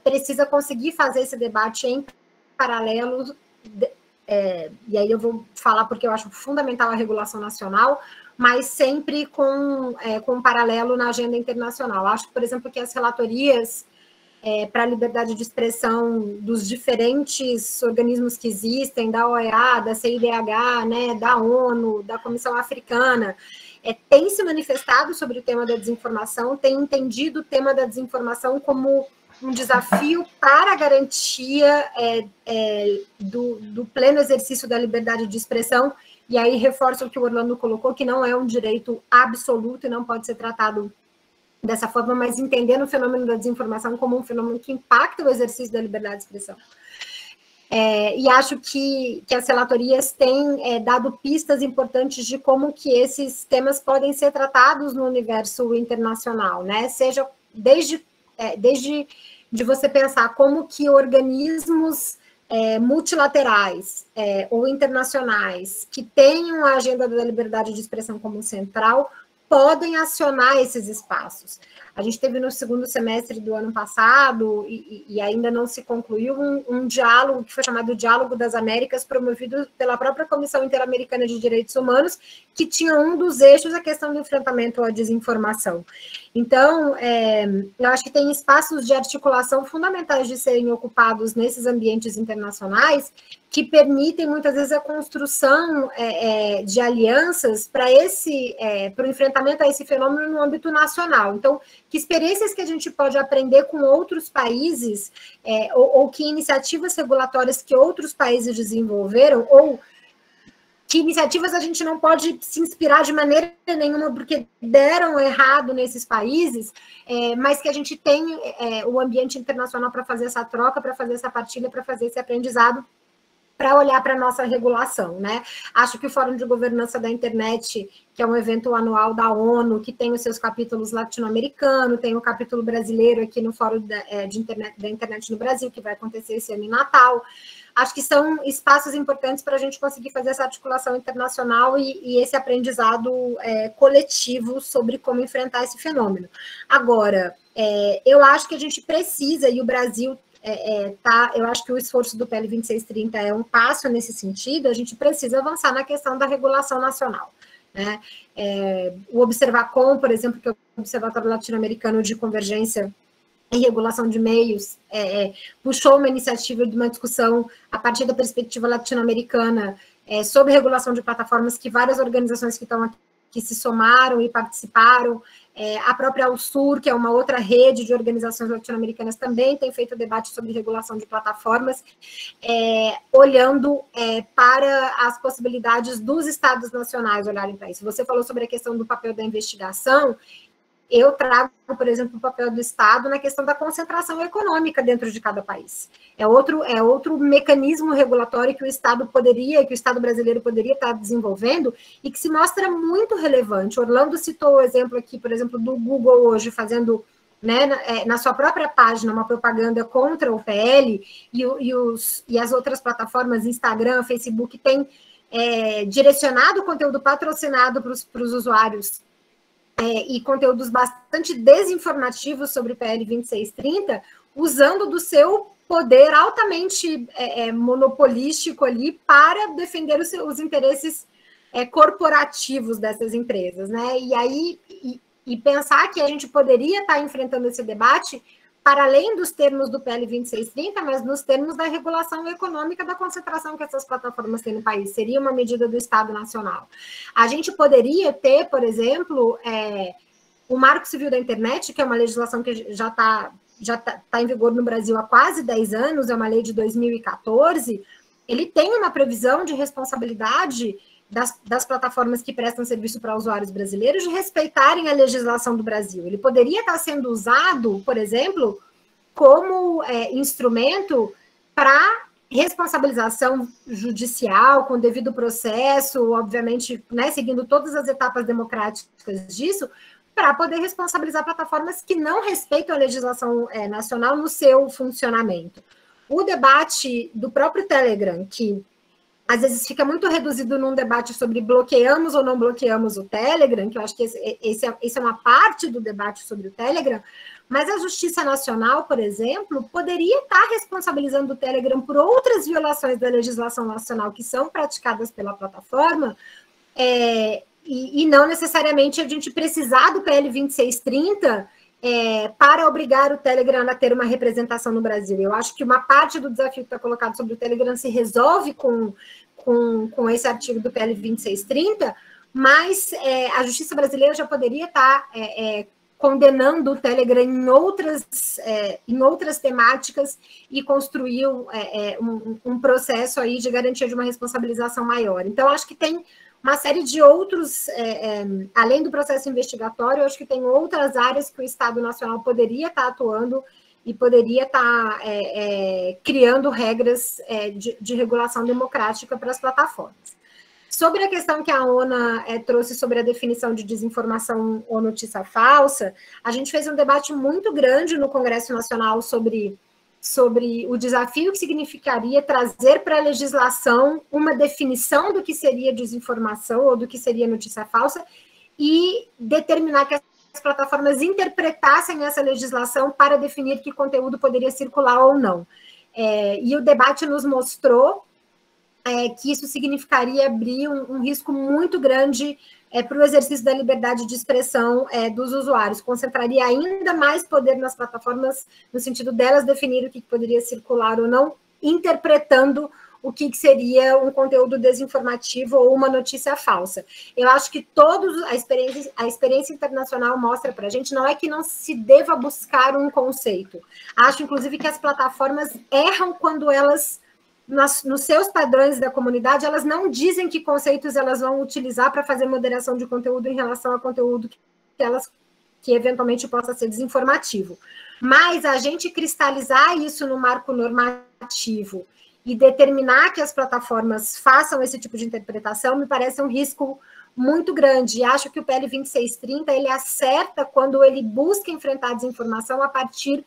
precisa conseguir fazer esse debate em paralelo, e aí eu vou falar porque eu acho fundamental a regulação nacional, mas sempre com um paralelo na agenda internacional. Acho, por exemplo, que as relatorias para a liberdade de expressão dos diferentes organismos que existem, da OEA, da CIDH, né, da ONU, da Comissão Africana, têm se manifestado sobre o tema da desinformação, têm entendido o tema da desinformação como um desafio para a garantia do pleno exercício da liberdade de expressão, e aí reforço o que o Orlando colocou, que não é um direito absoluto e não pode ser tratado dessa forma, mas entendendo o fenômeno da desinformação como um fenômeno que impacta o exercício da liberdade de expressão. E acho que as relatorias têm dado pistas importantes de como que esses temas podem ser tratados no universo internacional, né? Seja desde de você pensar como que organismos multilaterais ou internacionais que tenham a agenda da liberdade de expressão como central podem acionar esses espaços. A gente teve no segundo semestre do ano passado, e ainda não se concluiu, um diálogo que foi chamado Diálogo das Américas, promovido pela própria Comissão Interamericana de Direitos Humanos, que tinha um dos eixos a questão do enfrentamento à desinformação. Então, eu acho que tem espaços de articulação fundamentais de serem ocupados nesses ambientes internacionais que permitem, muitas vezes, a construção de alianças para o enfrentamento a esse fenômeno no âmbito nacional. Então, que experiências que a gente pode aprender com outros países, ou que iniciativas regulatórias que outros países desenvolveram, ou que iniciativas a gente não pode se inspirar de maneira nenhuma porque deram errado nesses países, mas que a gente tem o ambiente internacional para fazer essa troca, para fazer essa partilha, para fazer esse aprendizado, para olhar para a nossa regulação, né? Acho que o Fórum de Governança da Internet, que é um evento anual da ONU, que tem os seus capítulos latino-americano, tem o capítulo brasileiro aqui no Fórum da Internet no Brasil, que vai acontecer esse ano em Natal. Acho que são espaços importantes para a gente conseguir fazer essa articulação internacional e esse aprendizado coletivo sobre como enfrentar esse fenômeno. Agora, eu acho que a gente precisa, e o Brasil eu acho que o esforço do PL 2630 é um passo nesse sentido, a gente precisa avançar na questão da regulação nacional. né? O Observacom, por exemplo, que é o Observatório Latino-Americano de Convergência e Regulação de Meios, puxou uma iniciativa de uma discussão a partir da perspectiva latino-americana sobre regulação de plataformas, que várias organizações que estão aqui que se somaram e participaram. A própria Alsur, que é uma outra rede de organizações latino-americanas, também tem feito debate sobre regulação de plataformas, olhando para as possibilidades dos estados nacionais olharem para isso. Você falou sobre a questão do papel da investigação. Eu trago, por exemplo, o papel do Estado na questão da concentração econômica dentro de cada país. É outro mecanismo regulatório que o Estado brasileiro poderia estar desenvolvendo e que se mostra muito relevante. Orlando citou o exemplo aqui, por exemplo, do Google hoje fazendo, né, na sua própria página uma propaganda contra o PL, e as outras plataformas, Instagram, Facebook, têm direcionado o conteúdo patrocinado para os usuários e conteúdos bastante desinformativos sobre o PL 2630, usando do seu poder altamente monopolístico ali para defender os interesses corporativos dessas empresas, né? E aí, e pensar que a gente poderia estar enfrentando esse debate para além dos termos do PL 2630, mas nos termos da regulação econômica da concentração que essas plataformas têm no país. Seria uma medida do Estado Nacional. A gente poderia ter, por exemplo, o Marco Civil da Internet, que é uma legislação que já está em vigor no Brasil há quase 10 anos, é uma lei de 2014, ele tem uma previsão de responsabilidade das plataformas que prestam serviço para usuários brasileiros de respeitarem a legislação do Brasil. Ele poderia estar sendo usado, por exemplo, como instrumento para responsabilização judicial, com devido processo, obviamente, né, seguindo todas as etapas democráticas disso, para poder responsabilizar plataformas que não respeitam a legislação nacional no seu funcionamento. O debate do próprio Telegram, que às vezes fica muito reduzido num debate sobre bloqueamos ou não bloqueamos o Telegram, que eu acho que esse é uma parte do debate sobre o Telegram, mas a Justiça Nacional, por exemplo, poderia estar responsabilizando o Telegram por outras violações da legislação nacional que são praticadas pela plataforma, e não necessariamente a gente precisar do PL 2630 para obrigar o Telegram a ter uma representação no Brasil. Eu acho que uma parte do desafio que está colocado sobre o Telegram se resolve com esse artigo do PL 2630, mas a justiça brasileira já poderia estar condenando o Telegram em outras temáticas e construir um processo aí de garantia de uma responsabilização maior. Então, acho que tem uma série de outros, além do processo investigatório, eu acho que tem outras áreas que o Estado Nacional poderia estar atuando e poderia estar criando regras de regulação democrática para as plataformas. Sobre a questão que a ONA trouxe sobre a definição de desinformação ou notícia falsa, a gente fez um debate muito grande no Congresso Nacional sobre o desafio que significaria trazer para a legislação uma definição do que seria desinformação ou do que seria notícia falsa e determinar que as plataformas interpretassem essa legislação para definir que conteúdo poderia circular ou não. E o debate nos mostrou que isso significaria abrir um risco muito grande para o exercício da liberdade de expressão dos usuários, concentraria ainda mais poder nas plataformas, no sentido delas definir o que poderia circular ou não, interpretando o que seria um conteúdo desinformativo ou uma notícia falsa. Eu acho que a experiência internacional mostra para a gente, não é que não se deva buscar um conceito. Acho, inclusive, que as plataformas erram quando elas, nos seus padrões da comunidade, elas não dizem que conceitos elas vão utilizar para fazer moderação de conteúdo em relação a conteúdo que eventualmente possa ser desinformativo. Mas a gente cristalizar isso no marco normativo e determinar que as plataformas façam esse tipo de interpretação me parece um risco muito grande. E acho que o PL 2630 ele acerta quando ele busca enfrentar a desinformação a partir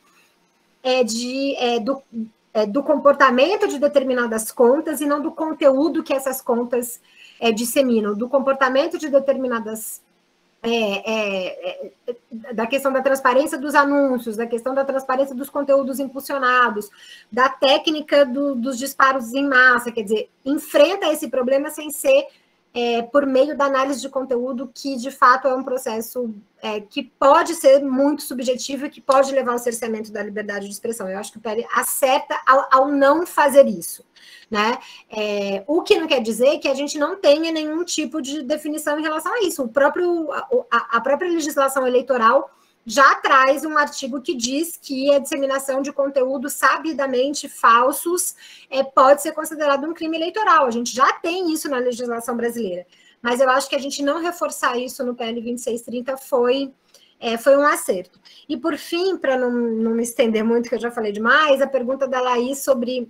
do comportamento de determinadas contas e não do conteúdo que essas contas disseminam, do comportamento de determinadas... da questão da transparência dos anúncios, da questão da transparência dos conteúdos impulsionados, da técnica dos disparos em massa, quer dizer, enfrenta esse problema sem ser por meio da análise de conteúdo, que de fato é um processo que pode ser muito subjetivo e que pode levar ao cerceamento da liberdade de expressão. Eu acho que o PL acerta ao não fazer isso, né? O que não quer dizer que a gente não tenha nenhum tipo de definição em relação a isso. A própria legislação eleitoral já traz um artigo que diz que a disseminação de conteúdos sabidamente falsos pode ser considerado um crime eleitoral. A gente já tem isso na legislação brasileira. Mas eu acho que a gente não reforçar isso no PL 2630 foi um acerto. E, por fim, para não me estender muito, que eu já falei demais, a pergunta da Laís sobre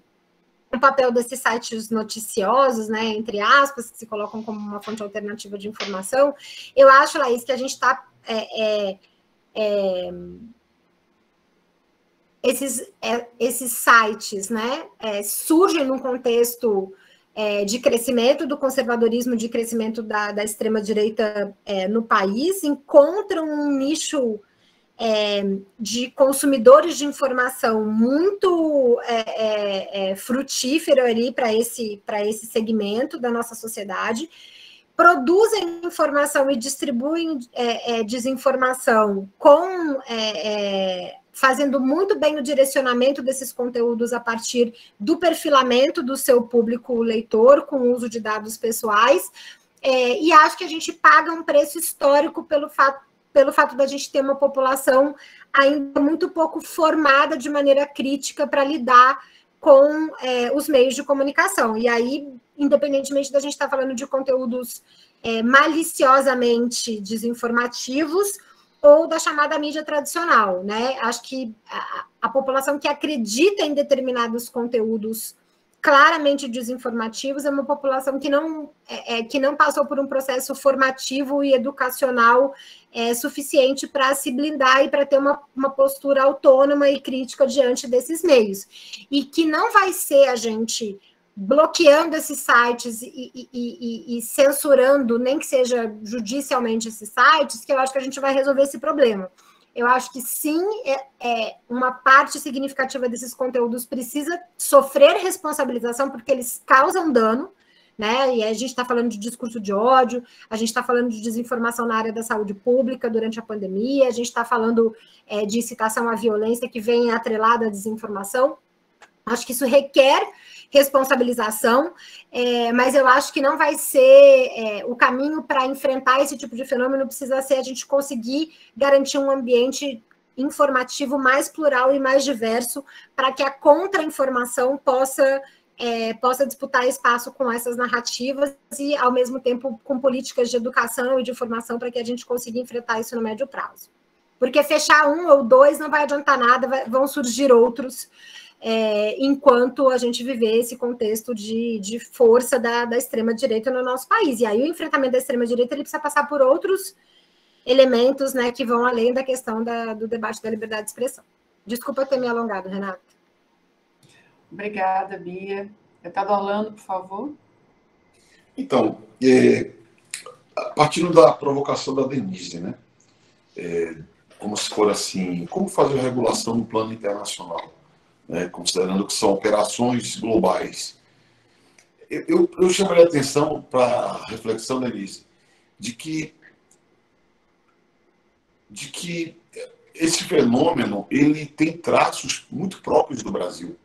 o papel desses sites noticiosos, né, entre aspas, que se colocam como uma fonte alternativa de informação. Eu acho, Laís, que a gente está... esses sites, né, surgem num contexto de crescimento do conservadorismo, de crescimento da extrema-direita no país, encontram um nicho de consumidores de informação muito frutífero ali para esse segmento da nossa sociedade, produzem informação e distribuem desinformação fazendo muito bem o direcionamento desses conteúdos a partir do perfilamento do seu público leitor, com o uso de dados pessoais, e acho que a gente paga um preço histórico pelo fato da gente ter uma população ainda muito pouco formada de maneira crítica para lidar com os meios de comunicação. E aí, independentemente da gente estar falando de conteúdos maliciosamente desinformativos ou da chamada mídia tradicional, né? Acho que a população que acredita em determinados conteúdos claramente desinformativos é uma população que não passou por um processo formativo e educacional suficiente para se blindar e para ter uma postura autônoma e crítica diante desses meios. E que não vai ser a gente bloqueando esses sites e censurando, nem que seja judicialmente esses sites, que eu acho que a gente vai resolver esse problema. Eu acho que sim, uma parte significativa desses conteúdos precisa sofrer responsabilização, porque eles causam dano, né? E a gente está falando de discurso de ódio, a gente está falando de desinformação na área da saúde pública durante a pandemia, a gente está falando de incitação à violência que vem atrelada à desinformação. Acho que isso requer responsabilização, mas eu acho que não vai ser o caminho para enfrentar esse tipo de fenômeno, precisa ser a gente conseguir garantir um ambiente informativo mais plural e mais diverso, para que a contra-informação possa disputar espaço com essas narrativas e, ao mesmo tempo, com políticas de educação e de formação para que a gente consiga enfrentar isso no médio prazo. Porque fechar um ou dois não vai adiantar nada, vão surgir outros, enquanto a gente viver esse contexto de força da extrema-direita no nosso país. E aí o enfrentamento da extrema-direita ele precisa passar por outros elementos, né, que vão além da questão do debate da liberdade de expressão. Desculpa ter me alongado, Renata. Obrigada, Bia. Deputado Orlando, por favor. Então, partindo da provocação da Denise, né, como se for assim, como fazer a regulação no plano internacional? Considerando que são operações globais. Eu chamaria a atenção para a reflexão, Denise, de que esse fenômeno ele tem traços muito próprios do Brasil.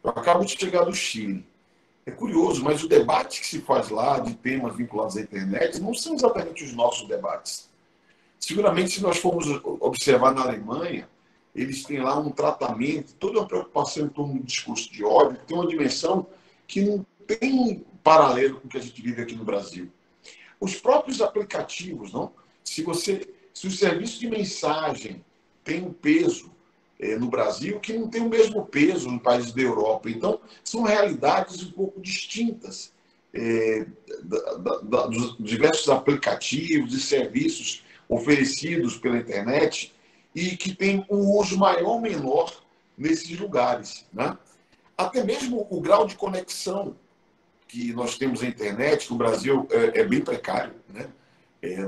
Eu acabo de chegar do Chile. É curioso, mas o debate que se faz lá de temas vinculados à internet não são exatamente os nossos debates. Seguramente, se nós formos observar na Alemanha, eles têm lá um tratamento, toda uma preocupação em torno do discurso de ódio, que tem uma dimensão que não tem paralelo com o que a gente vive aqui no Brasil. Os próprios aplicativos, não? Se o serviço de mensagem tem um peso no Brasil, que não tem o mesmo peso em países da Europa. Então, são realidades um pouco distintas dos diversos aplicativos e serviços oferecidos pela internet, e que tem um uso maior ou menor nesses lugares, né? Até mesmo o grau de conexão que nós temos na internet no Brasil é bem precário, né?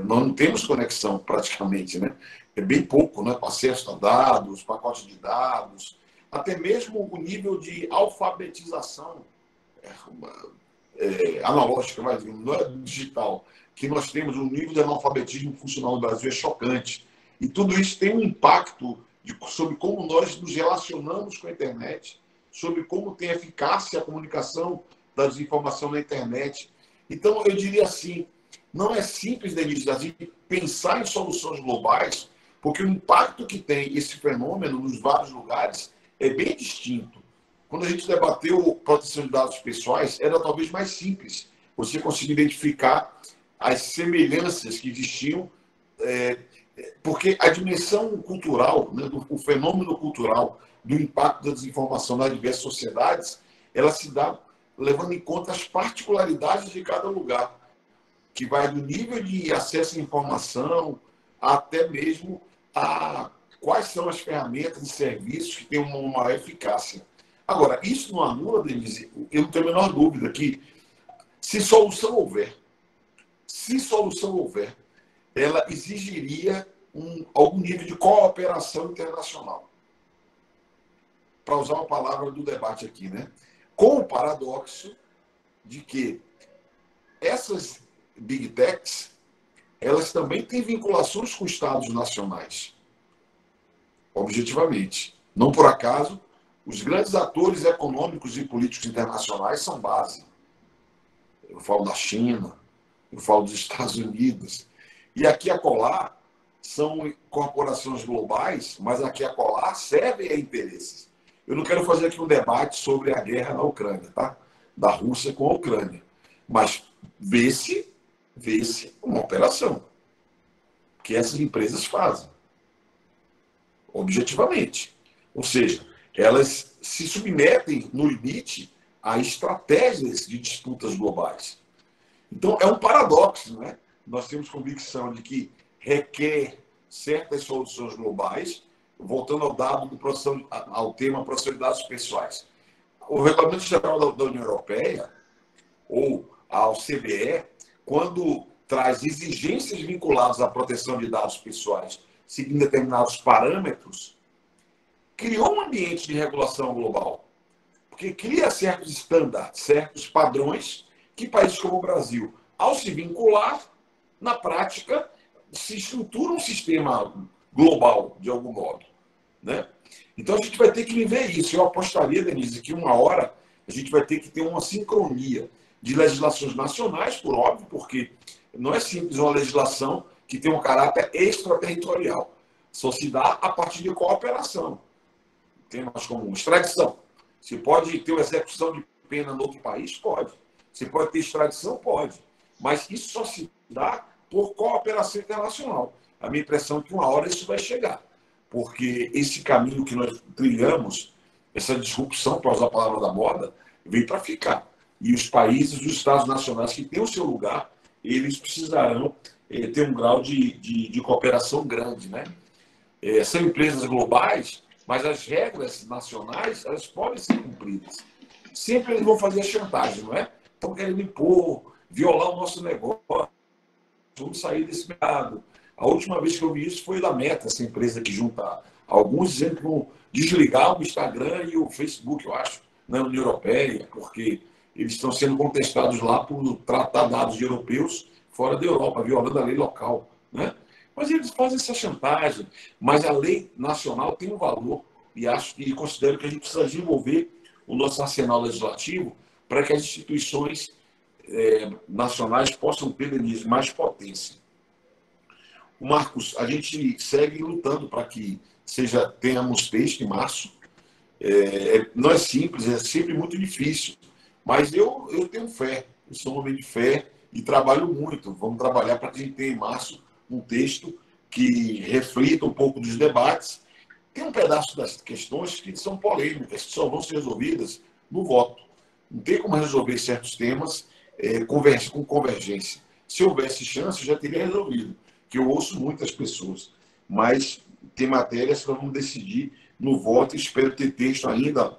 Nós não temos conexão praticamente, né? É bem pouco, né? Acesso a dados, pacotes de dados, até mesmo o nível de alfabetização analógica, não é digital, que nós temos um nível de analfabetismo funcional no Brasil é chocante. E tudo isso tem um impacto sobre como nós nos relacionamos com a internet, sobre como tem eficácia a comunicação da desinformação na internet. Então, eu diria assim, não é simples, Denise, a gente pensar em soluções globais, porque o impacto que tem esse fenômeno nos vários lugares é bem distinto. Quando a gente debateu proteção de dados pessoais, era talvez mais simples você conseguir identificar as semelhanças que existiam, porque a dimensão cultural, né, o fenômeno cultural do impacto da desinformação nas diversas sociedades, ela se dá levando em conta as particularidades de cada lugar, que vai do nível de acesso à informação até mesmo a quais são as ferramentas e serviços que têm uma maior eficácia. Agora, isso não anula, Denise, eu não tenho a menor dúvida que, se solução houver, ela exigiria algum nível de cooperação internacional. Para usar uma palavra do debate aqui, né? Com o paradoxo de que essas Big Techs, elas também têm vinculações com estados nacionais, objetivamente. Não por acaso, os grandes atores econômicos e políticos internacionais são base. Eu falo da China, eu falo dos Estados Unidos. E aqui acolá são corporações globais, mas aqui acolá servem a interesses. Eu não quero fazer aqui um debate sobre a guerra na Ucrânia, tá? Da Rússia com a Ucrânia. Mas vê-se uma operação que essas empresas fazem, objetivamente. Ou seja, elas se submetem, no limite, a estratégias de disputas globais. Então, é um paradoxo, né? Nós temos convicção de que requer certas soluções globais, voltando ao tema proteção de dados pessoais. O Regulamento Geral da União Europeia, ou ao CBE, quando traz exigências vinculadas à proteção de dados pessoais, seguindo determinados parâmetros, criou um ambiente de regulação global. Porque cria certos estándares, certos padrões que países como o Brasil, ao se vincular, na prática, se estrutura um sistema global, de algum modo. Né? Então, a gente vai ter que viver isso. Eu apostaria, Denise, que uma hora a gente vai ter que ter uma sincronia de legislações nacionais, por óbvio, porque não é simples uma legislação que tem um caráter extraterritorial. Só se dá a partir de cooperação. Temas como extradição. Você pode ter uma execução de pena no outro país? Pode. Você pode ter extradição? Pode. Mas isso só se dá por cooperação internacional. A minha impressão é que uma hora isso vai chegar. Porque esse caminho que nós trilhamos, essa disrupção, para usar a palavra da moda, veio para ficar. E os países, os estados nacionais que têm o seu lugar, eles precisarão ter um grau de cooperação grande. Né? São empresas globais, mas as regras nacionais, elas podem ser cumpridas. Sempre eles vão fazer a chantagem, não é? Estão querendo impor, violar o nosso negócio, vamos sair desse mercado. A última vez que eu vi isso foi da Meta, essa empresa que junta alguns dizendo que vão desligar o Instagram e o Facebook, eu acho, na União Europeia, porque eles estão sendo contestados lá por tratar dados de europeus fora da Europa, violando a lei local. Né? Mas eles fazem essa chantagem. Mas a lei nacional tem um valor e considero que a gente precisa desenvolver o nosso arsenal legislativo para que as instituições nacionais possam ter, Denise, mais potência. Marcos, a gente segue lutando para que tenhamos texto em março. Não é simples, é sempre muito difícil. Mas eu tenho fé, eu sou um homem de fé e trabalho muito. Vamos trabalhar para que a gente tenha em março um texto que reflita um pouco dos debates. Tem um pedaço das questões que são polêmicas, que só vão ser resolvidas no voto. Não tem como resolver certos temas com convergência. Se houvesse chance, já teria resolvido, que eu ouço muitas pessoas. Mas tem matérias que nós vamos decidir no voto e espero ter texto ainda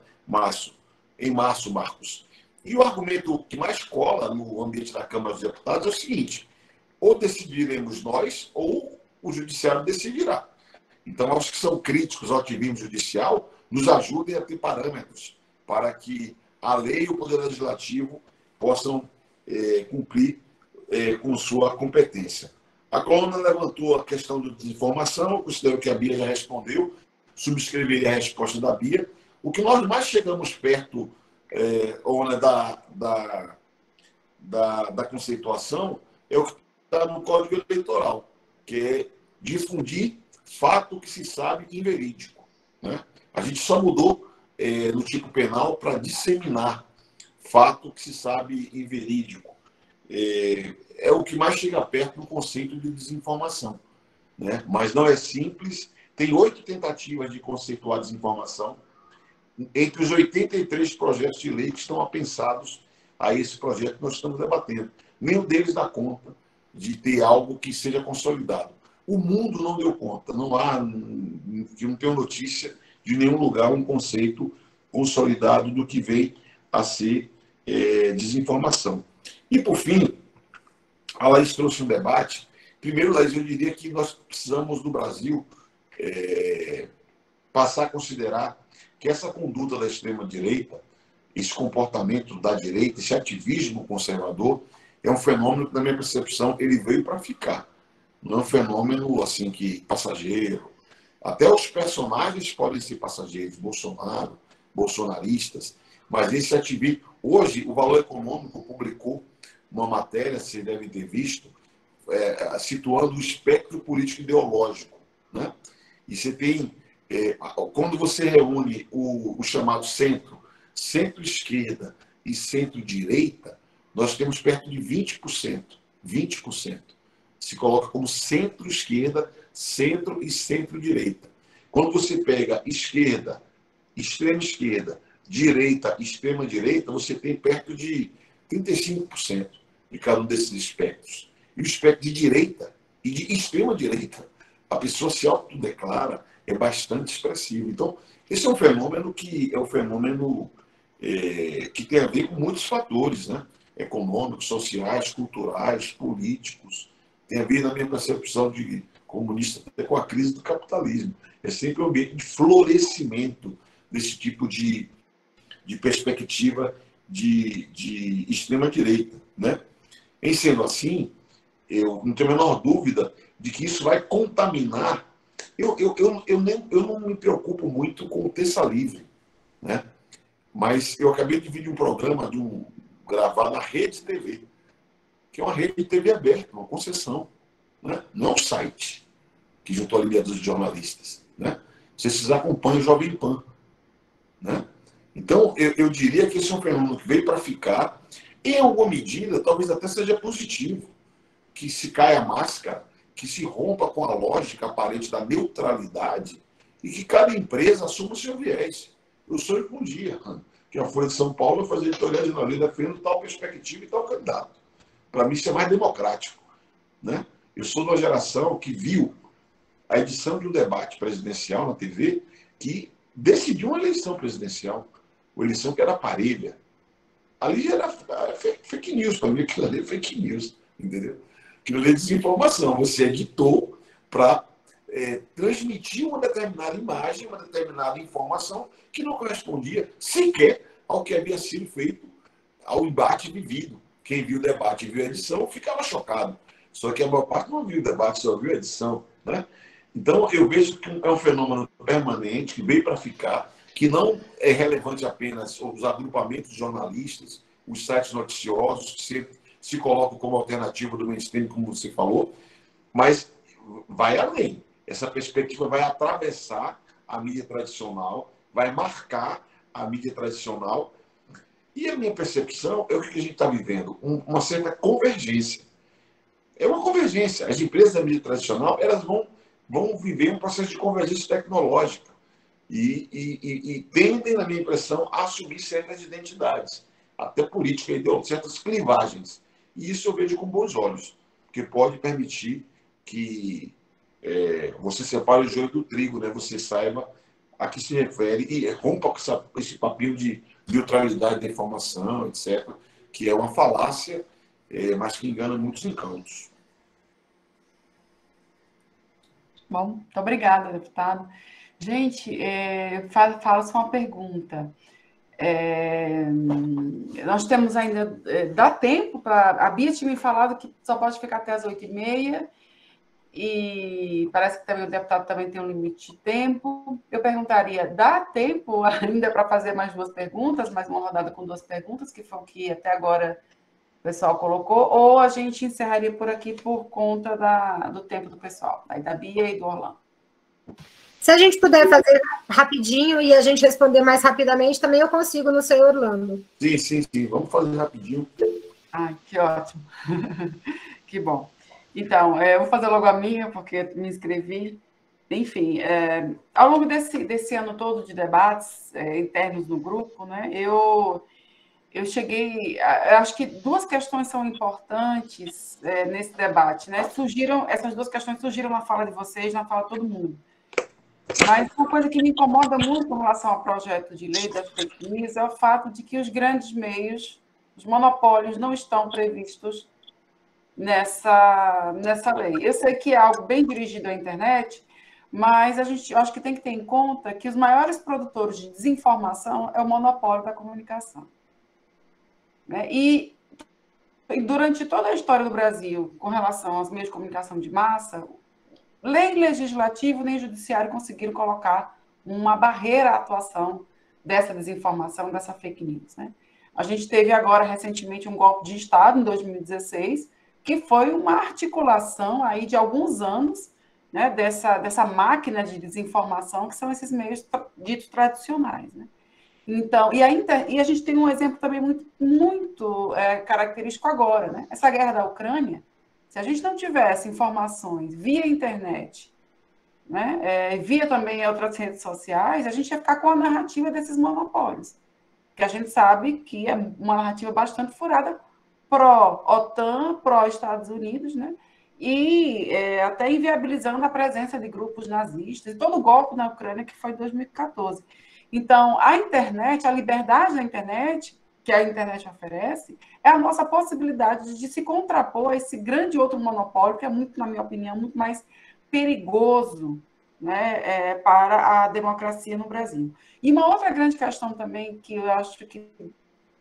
em março, Marcos. E o argumento que mais cola no ambiente da Câmara dos Deputados é o seguinte: ou decidiremos nós, ou o Judiciário decidirá. Então, aos que são críticos ao ativismo judicial, nos ajudem a ter parâmetros para que a lei e o Poder Legislativo possam cumprir com sua competência. A coluna levantou a questão da desinformação, eu considero que a Bia já respondeu, subscreveria a resposta da Bia. O que nós mais chegamos perto da conceituação é o que está no Código Eleitoral, que é difundir fato que se sabe inverídico, né? A gente só mudou no tipo penal para disseminar fato que se sabe inverídico. É o que mais chega perto do conceito de desinformação, né? Mas não é simples. Tem 8 tentativas de conceituar desinformação entre os 83 projetos de lei que estão apensados a esse projeto que nós estamos debatendo. Nenhum deles dá conta de ter algo que seja consolidado. O mundo não deu conta. Não tenho notícia de nenhum lugar um conceito consolidado do que vem a ser desinformação. E, por fim, a Laís trouxe um debate. Primeiro, Laís, eu diria que nós precisamos, do Brasil, passar a considerar que essa conduta da extrema-direita, esse comportamento da direita, esse ativismo conservador, é um fenômeno que, na minha percepção, ele veio para ficar. Não é um fenômeno assim que passageiro. Até os personagens podem ser passageiros, Bolsonaro, bolsonaristas, mas esse ativismo... Hoje, o Valor Econômico publicou uma matéria, você deve ter visto, situando o espectro político ideológico, né? E você tem, quando você reúne o chamado centro-esquerda e centro-direita, nós temos perto de 20%. 20% se coloca como centro-esquerda, centro e centro-direita. Quando você pega esquerda, extrema-esquerda, direita, extrema-direita, você tem perto de 35% de cada um desses espectros. E o espectro de direita e de extrema-direita, a pessoa se autodeclara, é bastante expressivo. Então, esse é um fenômeno que tem a ver com muitos fatores, né? Econômicos, sociais, culturais, políticos. Tem a ver, na minha percepção de comunista, até com a crise do capitalismo. É sempre um ambiente de florescimento desse tipo de perspectiva de extrema-direita, né? Em sendo assim, eu não tenho a menor dúvida de que isso vai contaminar. Eu não me preocupo muito com o terça livre, né? Mas eu acabei de vir um programa gravado na Rede TV, que é uma rede de TV aberta, uma concessão, né? Não é um site que juntou ali dos jornalistas, né? Vocês acompanham o Jovem Pan, né? Então, eu diria que esse é um fenômeno que veio para ficar. Em alguma medida, talvez até seja positivo que se caia a máscara, que se rompa com a lógica aparente da neutralidade e que cada empresa assuma o seu viés. Eu sonho com um dia que a Folha de São Paulo vai fazer editorial de jornalismo defendendo tal perspectiva e tal candidato. Para mim, isso é mais democrático, né? Eu sou de uma geração que viu a edição de um debate presidencial na TV que decidiu uma eleição presidencial, uma eleição que era parelha. Ali era fake news, para mim aquilo ali é fake news, entendeu? Aquilo ali é desinformação. Você editou para transmitir uma determinada imagem, uma determinada informação que não correspondia sequer ao que havia sido feito, ao embate vivido. Quem viu o debate e viu a edição ficava chocado. Só que a maior parte não viu o debate, só viu a edição, né? Então, eu vejo que é um fenômeno permanente, que veio para ficar, que não é relevante apenas os agrupamentos de jornalistas, os sites noticiosos, que se colocam como alternativa do mainstream, como você falou, mas vai além. Essa perspectiva vai atravessar a mídia tradicional, vai marcar a mídia tradicional, e a minha percepção é o que a gente está vivendo, uma certa convergência. É uma convergência. As empresas da mídia tradicional, elas vão viver um processo de convergência tecnológica e tendem, na minha impressão, a assumir certas identidades, até política, certas clivagens. E isso eu vejo com bons olhos, porque pode permitir que você separe o joio do trigo, né? Você saiba a que se refere e rompa com esse papinho de neutralidade da informação, etc., que é uma falácia, mas que engana muitos encantos. Bom, muito obrigada, deputado. Gente, faço uma pergunta. Nós temos ainda... Dá tempo para... A Bia tinha me falado que só pode ficar até as 8h30, e parece que também o deputado também tem um limite de tempo. Eu perguntaria, dá tempo ainda para fazer mais 2 perguntas, mais uma rodada com 2 perguntas, que foi o que até agora o pessoal colocou, ou a gente encerraria por aqui por conta do tempo do pessoal, aí da Bia e do Orlando? Se a gente puder fazer rapidinho e a gente responder mais rapidamente, também eu consigo no seu, Orlando. Sim. Vamos fazer rapidinho. Que ótimo. Que bom. Então, eu vou fazer logo a minha, porque me inscrevi. Enfim, ao longo desse ano todo de debates internos no grupo, né, eu cheguei... acho que 2 questões são importantes nesse debate, né? Essas 2 questões surgiram na fala de vocês, na fala de todo mundo. Mas uma coisa que me incomoda muito com relação ao projeto de lei das fake news é o fato de que os grandes meios, os monopólios, não estão previstos nessa lei. Eu sei que é algo bem dirigido à internet, mas eu acho que tem que ter em conta que os maiores produtores de desinformação é o monopólio da comunicação. Né? E durante toda a história do Brasil, com relação aos meios de comunicação de massa, nem legislativo nem judiciário conseguiram colocar uma barreira à atuação dessa desinformação, dessa fake news. Né? A gente teve agora, recentemente, um golpe de Estado, em 2016, que foi uma articulação aí de alguns anos, né, dessa máquina de desinformação, que são esses meios ditos tradicionais. Né? Então, e a gente tem um exemplo também muito característico agora. Né? Essa guerra da Ucrânia, se a gente não tivesse informações via internet, né, via também outras redes sociais, a gente ia ficar com a narrativa desses monopólios, que a gente sabe que é uma narrativa bastante furada pró-OTAN, pró-Estados Unidos, né, e até inviabilizando a presença de grupos nazistas, e todo o golpe na Ucrânia, que foi em 2014. Então, a internet, a liberdade da internet, que a internet oferece, é a nossa possibilidade de se contrapor a esse grande outro monopólio, que é muito, na minha opinião, muito mais perigoso, né, para a democracia no Brasil. E uma outra grande questão também, que eu acho que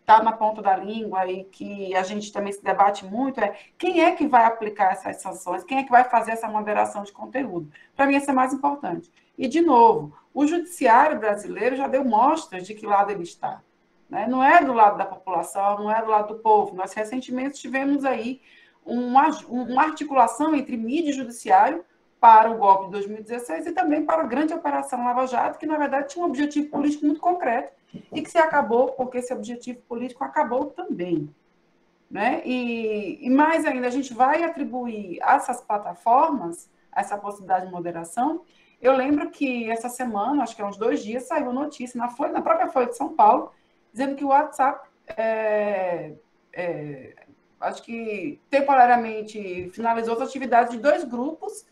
está na ponta da língua e que a gente também se debate muito, é quem é que vai aplicar essas sanções, quem é que vai fazer essa moderação de conteúdo. Para mim, isso é mais importante. E, de novo, o judiciário brasileiro já deu mostras de que lado ele está. Né? Não é do lado da população, não é do lado do povo. Nós, recentemente, tivemos aí uma articulação entre mídia e judiciário para o golpe de 2016 e também para a grande Operação Lava Jato, que, na verdade, tinha um objetivo político muito concreto e que se acabou porque esse objetivo político acabou também. Né? E mais ainda, a gente vai atribuir a essas plataformas essa possibilidade de moderação. Eu lembro que essa semana, acho que há uns 2 dias, saiu notícia na própria Folha de São Paulo, dizendo que o WhatsApp, acho que temporariamente finalizou as atividades de 2 grupos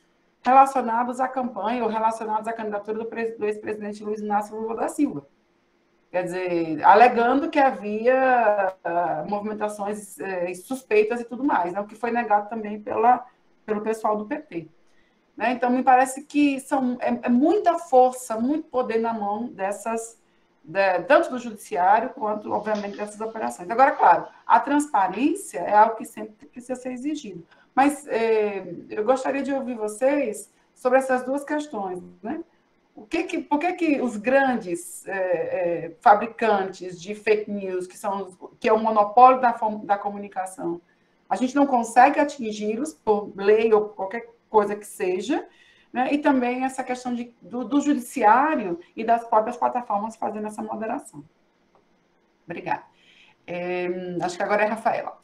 relacionados à campanha ou relacionados à candidatura do ex-presidente Luiz Inácio Lula da Silva. Quer dizer, alegando que havia movimentações suspeitas e tudo mais, né? O que foi negado também pelo pessoal do PT. Né? Então, me parece que é muita força, muito poder na mão tanto do judiciário quanto, obviamente, dessas operações. Agora, claro, a transparência é algo que sempre precisa ser exigido. Mas eu gostaria de ouvir vocês sobre essas 2 questões. Né? Por que os grandes fabricantes de fake news, que é o monopólio da comunicação, a gente não consegue atingi-los por lei ou por qualquer coisa que seja, né? E também essa questão do judiciário e das próprias plataformas fazendo essa moderação. Obrigada. Acho que agora é a Rafaela.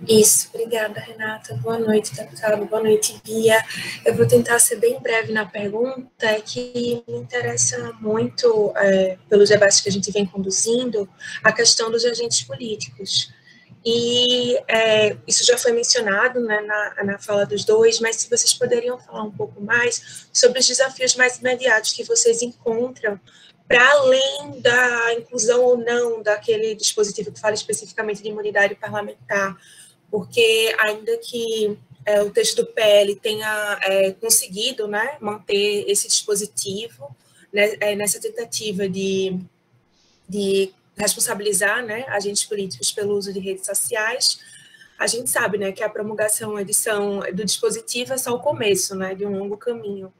Isso, obrigada, Renata. Boa noite, deputado. Boa noite, Bia. Eu vou tentar ser bem breve na pergunta, que me interessa muito, pelos debates que a gente vem conduzindo, a questão dos agentes políticos. E isso já foi mencionado, né, na fala dos 2, mas se vocês poderiam falar um pouco mais sobre os desafios mais imediatos que vocês encontram para além da inclusão ou não daquele dispositivo que fala especificamente de imunidade parlamentar, porque ainda que o texto do PL tenha conseguido, né, manter esse dispositivo, né, nessa tentativa de responsabilizar, né, agentes políticos pelo uso de redes sociais. A gente sabe, né, que a promulgação, a edição do dispositivo é só o começo, né, de um longo caminho.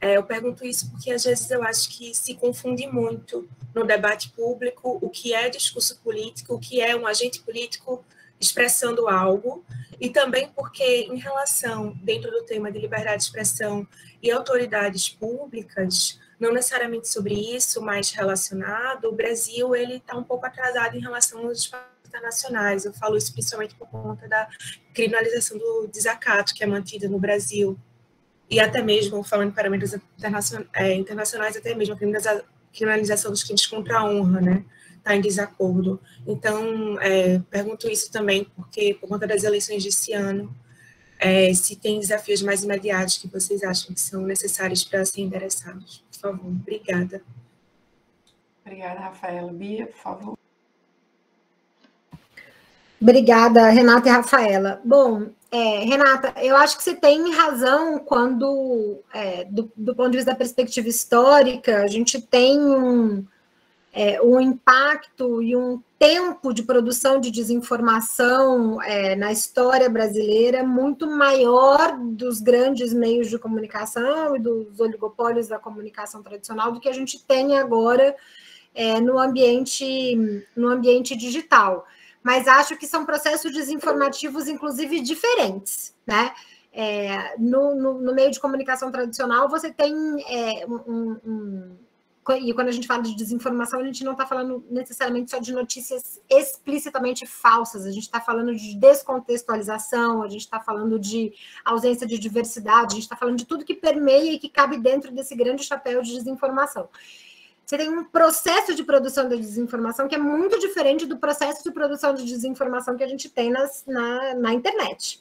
Eu pergunto isso porque, às vezes, eu acho que se confunde muito no debate público o que é discurso político, o que é um agente político expressando algo, e também porque, em relação, dentro do tema de liberdade de expressão e autoridades públicas, não necessariamente sobre isso, mas relacionado, o Brasil está um pouco atrasado em relação aos espaços internacionais. Eu falo isso principalmente por conta da criminalização do desacato que é mantida no Brasil, e até mesmo, falando em parâmetros internacionais, até mesmo a criminalização dos crimes contra a honra, né, está em desacordo. Então, pergunto isso também, porque, por conta das eleições desse ano, se tem desafios mais imediatos que vocês acham que são necessários para serem endereçados. Por favor, obrigada. Obrigada, Rafaela. Bia, por favor. Obrigada, Renata e Rafaela. Bom, Renata, eu acho que você tem razão quando, do ponto de vista da perspectiva histórica, a gente tem um impacto e um tempo de produção de desinformação na história brasileira muito maior dos grandes meios de comunicação e dos oligopólios da comunicação tradicional do que a gente tem agora no ambiente digital. Mas acho que são processos desinformativos, inclusive, diferentes, né? No meio de comunicação tradicional, você tem e quando a gente fala de desinformação, a gente não está falando necessariamente só de notícias explicitamente falsas, a gente está falando de descontextualização, a gente está falando de ausência de diversidade, a gente está falando de tudo que permeia e que cabe dentro desse grande chapéu de desinformação. Você tem um processo de produção da desinformação que é muito diferente do processo de produção de desinformação que a gente tem na internet,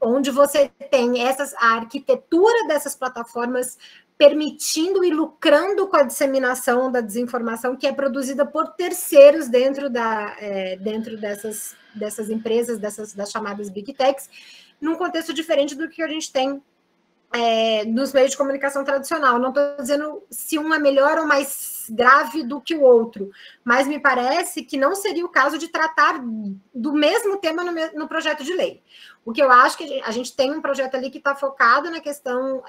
onde você tem a arquitetura dessas plataformas permitindo e lucrando com a disseminação da desinformação que é produzida por terceiros dentro dessas empresas, das chamadas Big Techs, num contexto diferente do que a gente tem nos meios de comunicação tradicional. Não estou dizendo se um é melhor ou mais grave do que o outro, mas me parece que não seria o caso de tratar do mesmo tema no projeto de lei. O que eu acho que a gente tem um projeto ali que está focado na questão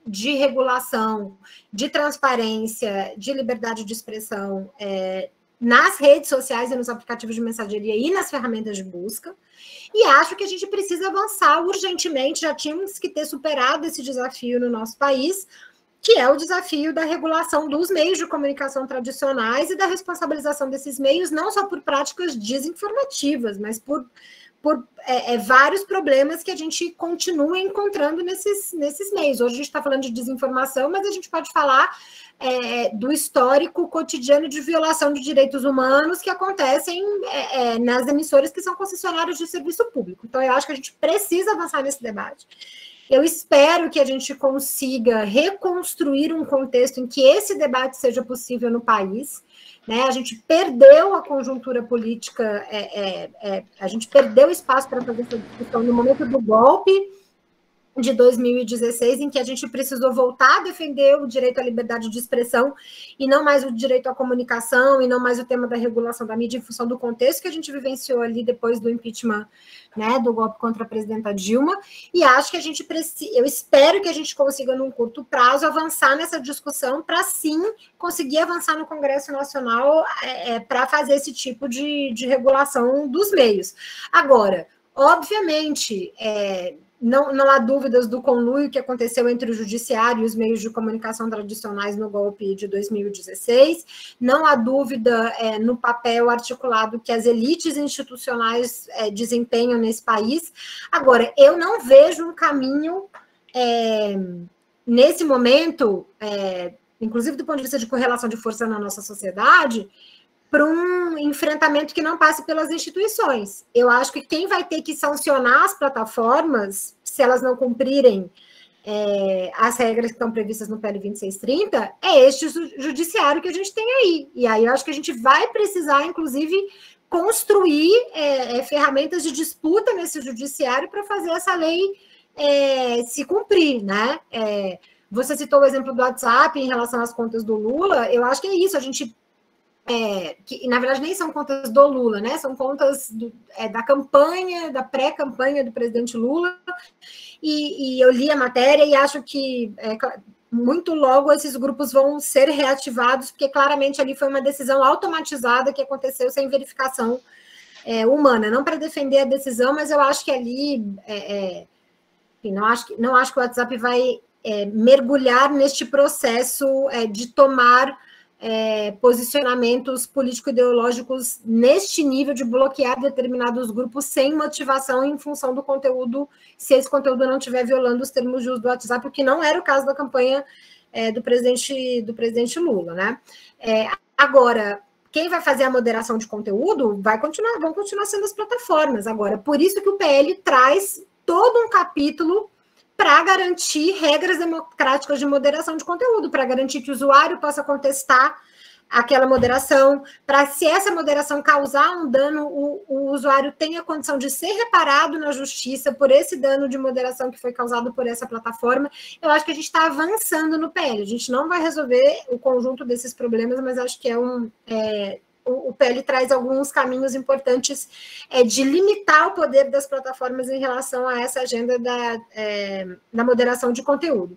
de regulação, de transparência, de liberdade de expressão nas redes sociais e nos aplicativos de mensageria e nas ferramentas de busca, e acho que a gente precisa avançar urgentemente, já tínhamos que ter superado esse desafio no nosso país, que é o desafio da regulação dos meios de comunicação tradicionais e da responsabilização desses meios, não só por práticas desinformativas, mas por vários problemas que a gente continua encontrando nesses meios. Hoje a gente está falando de desinformação, mas a gente pode falar do histórico cotidiano de violação de direitos humanos que acontecem nas emissoras que são concessionárias de serviço público. Então, eu acho que a gente precisa avançar nesse debate. Eu espero que a gente consiga reconstruir um contexto em que esse debate seja possível no país, né? A gente perdeu a conjuntura política, a gente perdeu espaço para fazer essa discussão no momento do golpe de 2016, em que a gente precisou voltar a defender o direito à liberdade de expressão e não mais o direito à comunicação e não mais o tema da regulação da mídia em função do contexto que a gente vivenciou ali depois do impeachment, né, do golpe contra a presidenta Dilma, e acho que a gente eu espero que a gente consiga, num curto prazo, avançar nessa discussão para, sim, conseguir avançar no Congresso Nacional para fazer esse tipo de regulação dos meios. Agora, obviamente, não há dúvidas do conluio que aconteceu entre o judiciário e os meios de comunicação tradicionais no golpe de 2016, não há dúvida no papel articulado que as elites institucionais desempenham nesse país. Agora, eu não vejo um caminho, nesse momento, inclusive do ponto de vista de correlação de força na nossa sociedade, para um enfrentamento que não passe pelas instituições. Eu acho que quem vai ter que sancionar as plataformas, se elas não cumprirem as regras que estão previstas no PL 2630, é este judiciário que a gente tem aí. E aí eu acho que a gente vai precisar, inclusive, construir ferramentas de disputa nesse judiciário para fazer essa lei se cumprir, né? Você citou o exemplo do WhatsApp em relação às contas do Lula, eu acho que é isso, a gente que na verdade nem são contas do Lula, né? São contas da campanha, da pré-campanha do presidente Lula, e eu li a matéria e acho que muito logo esses grupos vão ser reativados, porque claramente ali foi uma decisão automatizada que aconteceu sem verificação humana, não para defender a decisão, mas eu acho que ali, enfim, não acho que o WhatsApp vai mergulhar neste processo de tomar posicionamentos político-ideológicos neste nível de bloquear determinados grupos sem motivação em função do conteúdo, se esse conteúdo não estiver violando os termos de uso do WhatsApp, o que não era o caso da campanha do presidente Lula, né? Agora, quem vai fazer a moderação de conteúdo vão continuar sendo as plataformas. Agora, por isso que o PL traz todo um capítulo para garantir regras democráticas de moderação de conteúdo, para garantir que o usuário possa contestar aquela moderação, para se essa moderação causar um dano, o usuário tenha condição de ser reparado na justiça por esse dano de moderação que foi causado por essa plataforma. Eu acho que a gente está avançando no PL. A gente não vai resolver o conjunto desses problemas, mas acho que o PL traz alguns caminhos importantes de limitar o poder das plataformas em relação a essa agenda da moderação de conteúdo.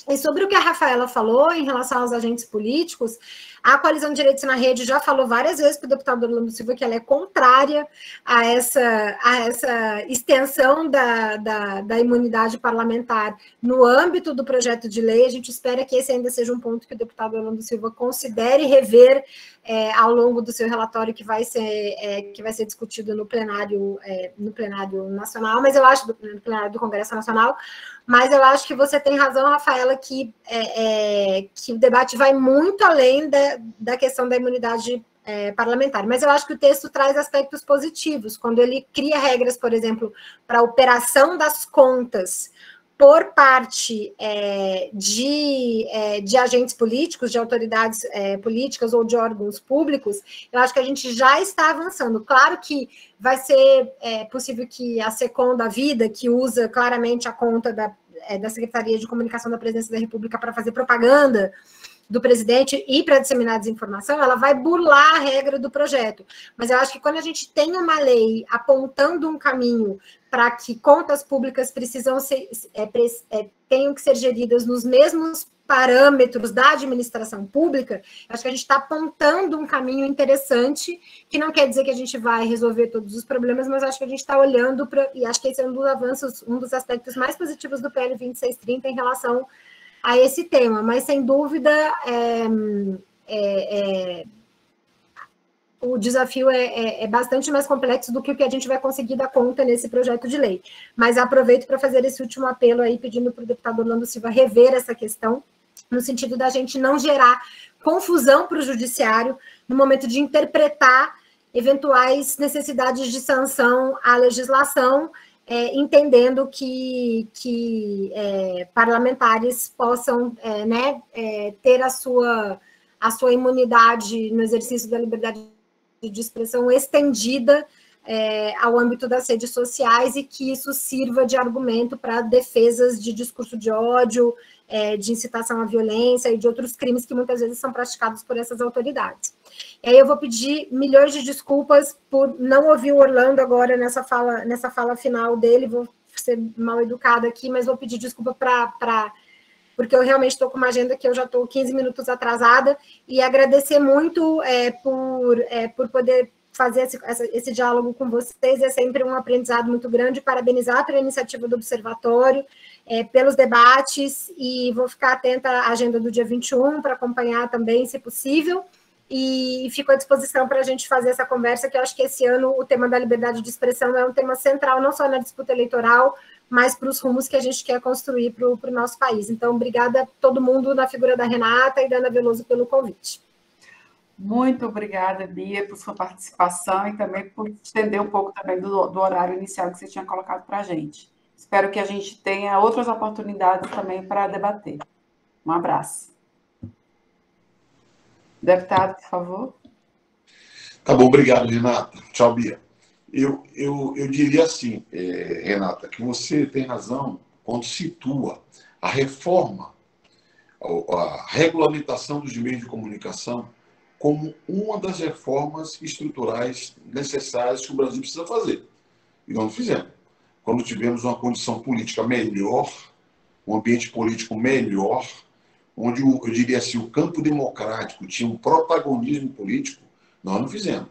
E sobre o que a Rafaela falou em relação aos agentes políticos, a Coalizão de Direitos na Rede já falou várias vezes para o deputado Orlando Silva que ela é contrária a essa extensão da imunidade parlamentar no âmbito do projeto de lei. A gente espera que esse ainda seja um ponto que o deputado Orlando Silva considere rever ao longo do seu relatório que vai ser discutido no plenário nacional, mas eu acho, no plenário do Congresso Nacional, mas eu acho que você tem razão, Rafaela, que o debate vai muito além da questão da imunidade parlamentar. Mas eu acho que o texto traz aspectos positivos, quando ele cria regras, por exemplo, para a operação das contas por parte de agentes políticos, de autoridades políticas ou de órgãos públicos. Eu acho que a gente já está avançando. Claro que vai ser possível que a SECOM da vida, que usa claramente a conta da Secretaria de Comunicação da Presidência da República para fazer propaganda do presidente e para disseminar desinformação, ela vai burlar a regra do projeto. Mas eu acho que quando a gente tem uma lei apontando um caminho para que contas públicas tenham que ser geridas nos mesmos parâmetros da administração pública, acho que a gente está apontando um caminho interessante, que não quer dizer que a gente vai resolver todos os problemas, mas acho que a gente está olhando e acho que esse é um dos avanços, um dos aspectos mais positivos do PL 2630 em relação a esse tema, mas sem dúvida o desafio é bastante mais complexo do que o que a gente vai conseguir dar conta nesse projeto de lei. Mas aproveito para fazer esse último apelo aí, pedindo para o deputado Orlando Silva rever essa questão, no sentido da gente não gerar confusão para o judiciário no momento de interpretar eventuais necessidades de sanção à legislação, entendendo que parlamentares possam ter a sua imunidade no exercício da liberdade de expressão estendida ao âmbito das redes sociais e que isso sirva de argumento para defesas de discurso de ódio, de incitação à violência e de outros crimes que muitas vezes são praticados por essas autoridades. E aí eu vou pedir milhões de desculpas por não ouvir o Orlando agora nessa fala final dele, vou ser mal educada aqui, mas vou pedir desculpa porque eu realmente estou com uma agenda que eu já estou 15 minutos atrasada, e agradecer muito por poder fazer esse diálogo com vocês, é sempre um aprendizado muito grande, parabenizar pela iniciativa do Observatório, pelos debates, e vou ficar atenta à agenda do dia 21 para acompanhar também, se possível, e fico à disposição para a gente fazer essa conversa, que eu acho que esse ano o tema da liberdade de expressão é um tema central, não só na disputa eleitoral, mas para os rumos que a gente quer construir para o nosso país. Então, obrigada a todo mundo, na figura da Renata e da Ana Veloso, pelo convite. Muito obrigada, Bia, por sua participação e também por estender um pouco também do horário inicial que você tinha colocado para a gente. Espero que a gente tenha outras oportunidades também para debater. Um abraço. Deputado, por favor. Tá bom, obrigado, Renata. Tchau, Bia. Eu diria assim, Renata, que você tem razão quando situa a reforma, a regulamentação dos meios de comunicação como uma das reformas estruturais necessárias que o Brasil precisa fazer. E nós não fizemos. Quando tivemos uma condição política melhor, um ambiente político melhor, onde, eu diria assim, o campo democrático tinha um protagonismo político, nós não fizemos.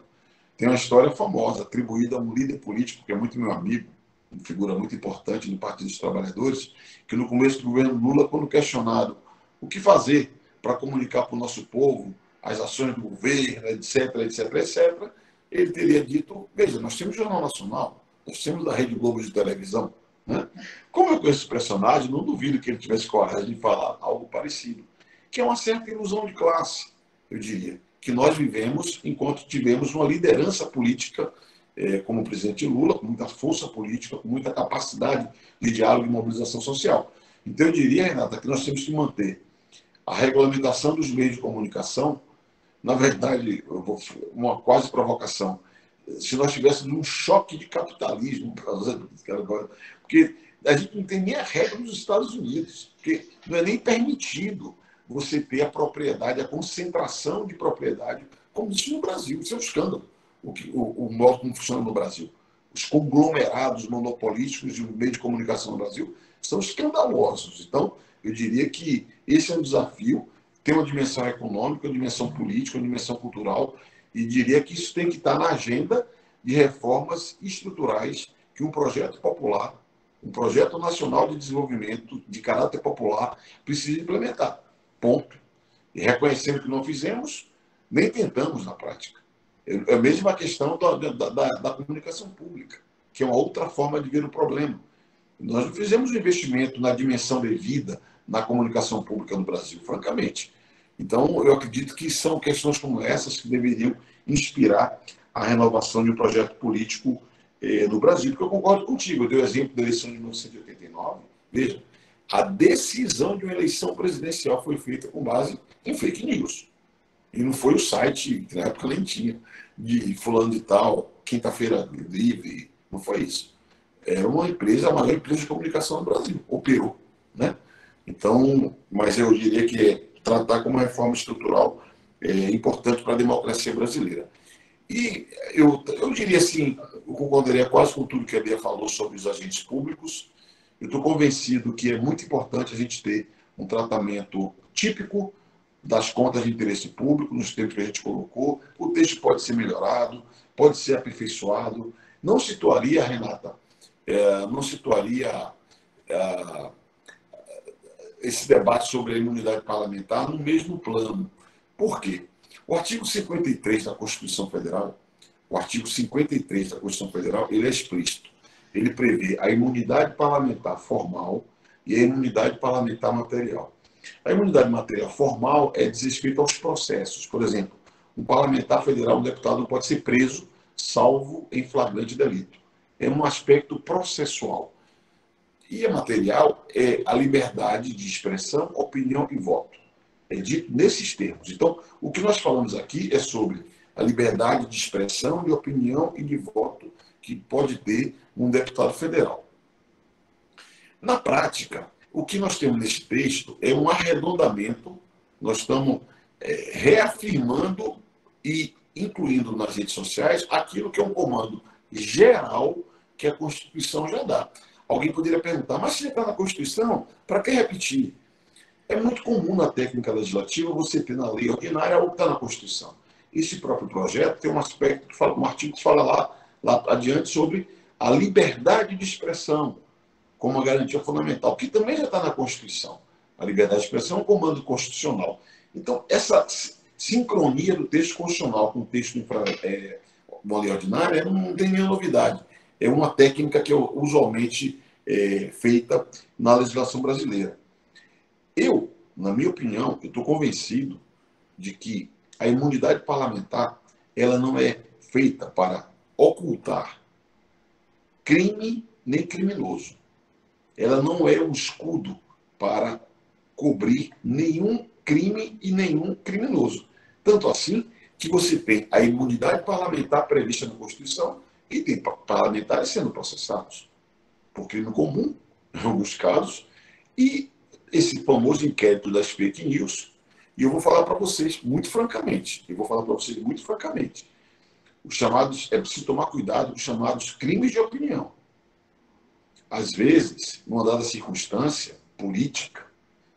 Tem uma história famosa, atribuída a um líder político, que é muito meu amigo, uma figura muito importante no Partido dos Trabalhadores, que no começo do governo Lula, quando questionado o que fazer para comunicar para o nosso povo as ações do governo, etc., etc., etc., ele teria dito, veja, nós temos Jornal Nacional, nós temos da Rede Globo de televisão, né? Como eu conheço esse personagem, não duvido que ele tivesse coragem de falar algo parecido, que é uma certa ilusão de classe, eu diria, que nós vivemos enquanto tivemos uma liderança política, como o presidente Lula, com muita força política, com muita capacidade de diálogo e mobilização social. Então, eu diria, Renata, que nós temos que manter a regulamentação dos meios de comunicação. Na verdade, uma quase provocação, se nós tivéssemos um choque de capitalismo, porque a gente não tem nem a regra nos Estados Unidos, porque não é nem permitido você ter a propriedade, a concentração de propriedade, como existe no Brasil. Isso é um escândalo, o modo como funciona no Brasil. Os conglomerados monopolísticos de meio de comunicação no Brasil são escandalosos. Então, eu diria que esse é um desafio, tem uma dimensão econômica, uma dimensão política, uma dimensão cultural, e diria que isso tem que estar na agenda de reformas estruturais que um projeto popular, um projeto nacional de desenvolvimento de caráter popular precisa implementar. Ponto. E reconhecendo que não fizemos, nem tentamos na prática. É a mesma questão da comunicação pública, que é uma outra forma de ver o problema. Nós não fizemos um investimento na dimensão devida na comunicação pública no Brasil, francamente. Então, eu acredito que são questões como essas que deveriam inspirar a renovação de um projeto político no Brasil. Porque eu concordo contigo, eu dei o exemplo da eleição de 1989. Veja, a decisão de uma eleição presidencial foi feita com base em fake news. E não foi o site, que na época nem tinha, de fulano de tal, quinta-feira livre, não foi isso. Era uma empresa, a maior empresa de comunicação do Brasil, operou, né? Então, mas eu diria que tratar como uma reforma estrutural é importante para a democracia brasileira. E eu diria assim, eu concordaria quase com tudo que a Bia falou sobre os agentes públicos. Eu estou convencido que é muito importante a gente ter um tratamento típico das contas de interesse público, nos termos que a gente colocou. O texto pode ser melhorado, pode ser aperfeiçoado. Não situaria, Renata, esse debate sobre a imunidade parlamentar no mesmo plano. Por quê? O artigo 53 da Constituição Federal, ele é explícito. Ele prevê a imunidade parlamentar formal e a imunidade parlamentar material. A imunidade material formal diz respeito aos processos. Por exemplo, um parlamentar federal, um deputado, não pode ser preso, salvo em flagrante delito. É um aspecto processual. E a material é a liberdade de expressão, opinião e voto. É dito nesses termos. Então, o que nós falamos aqui é sobre a liberdade de expressão, de opinião e de voto que pode ter um deputado federal. Na prática, o que nós temos nesse texto é um arredondamento. Nós estamos reafirmando e incluindo nas redes sociais aquilo que é um comando geral que a Constituição já dá. Alguém poderia perguntar, mas se já está na Constituição, para que repetir? É muito comum na técnica legislativa você ter na lei ordinária algo que está na Constituição. Esse próprio projeto tem um aspecto, um artigo que fala lá adiante sobre a liberdade de expressão como uma garantia fundamental, que também já está na Constituição. A liberdade de expressão é um comando constitucional. Então, essa sincronia do texto constitucional com o texto uma lei ordinária não tem nenhuma novidade. É uma técnica que é usualmente feita na legislação brasileira. Eu, na minha opinião, estou convencido de que a imunidade parlamentar ela não é feita para ocultar crime nem criminoso. Ela não é um escudo para cobrir nenhum crime e nenhum criminoso. Tanto assim que você tem a imunidade parlamentar prevista na Constituição e tem parlamentares sendo processados por crime comum, em alguns casos, e esse famoso inquérito das fake news, E eu vou falar para vocês muito francamente, os chamados, é preciso tomar cuidado com os chamados crimes de opinião. Às vezes, numa dada circunstância política,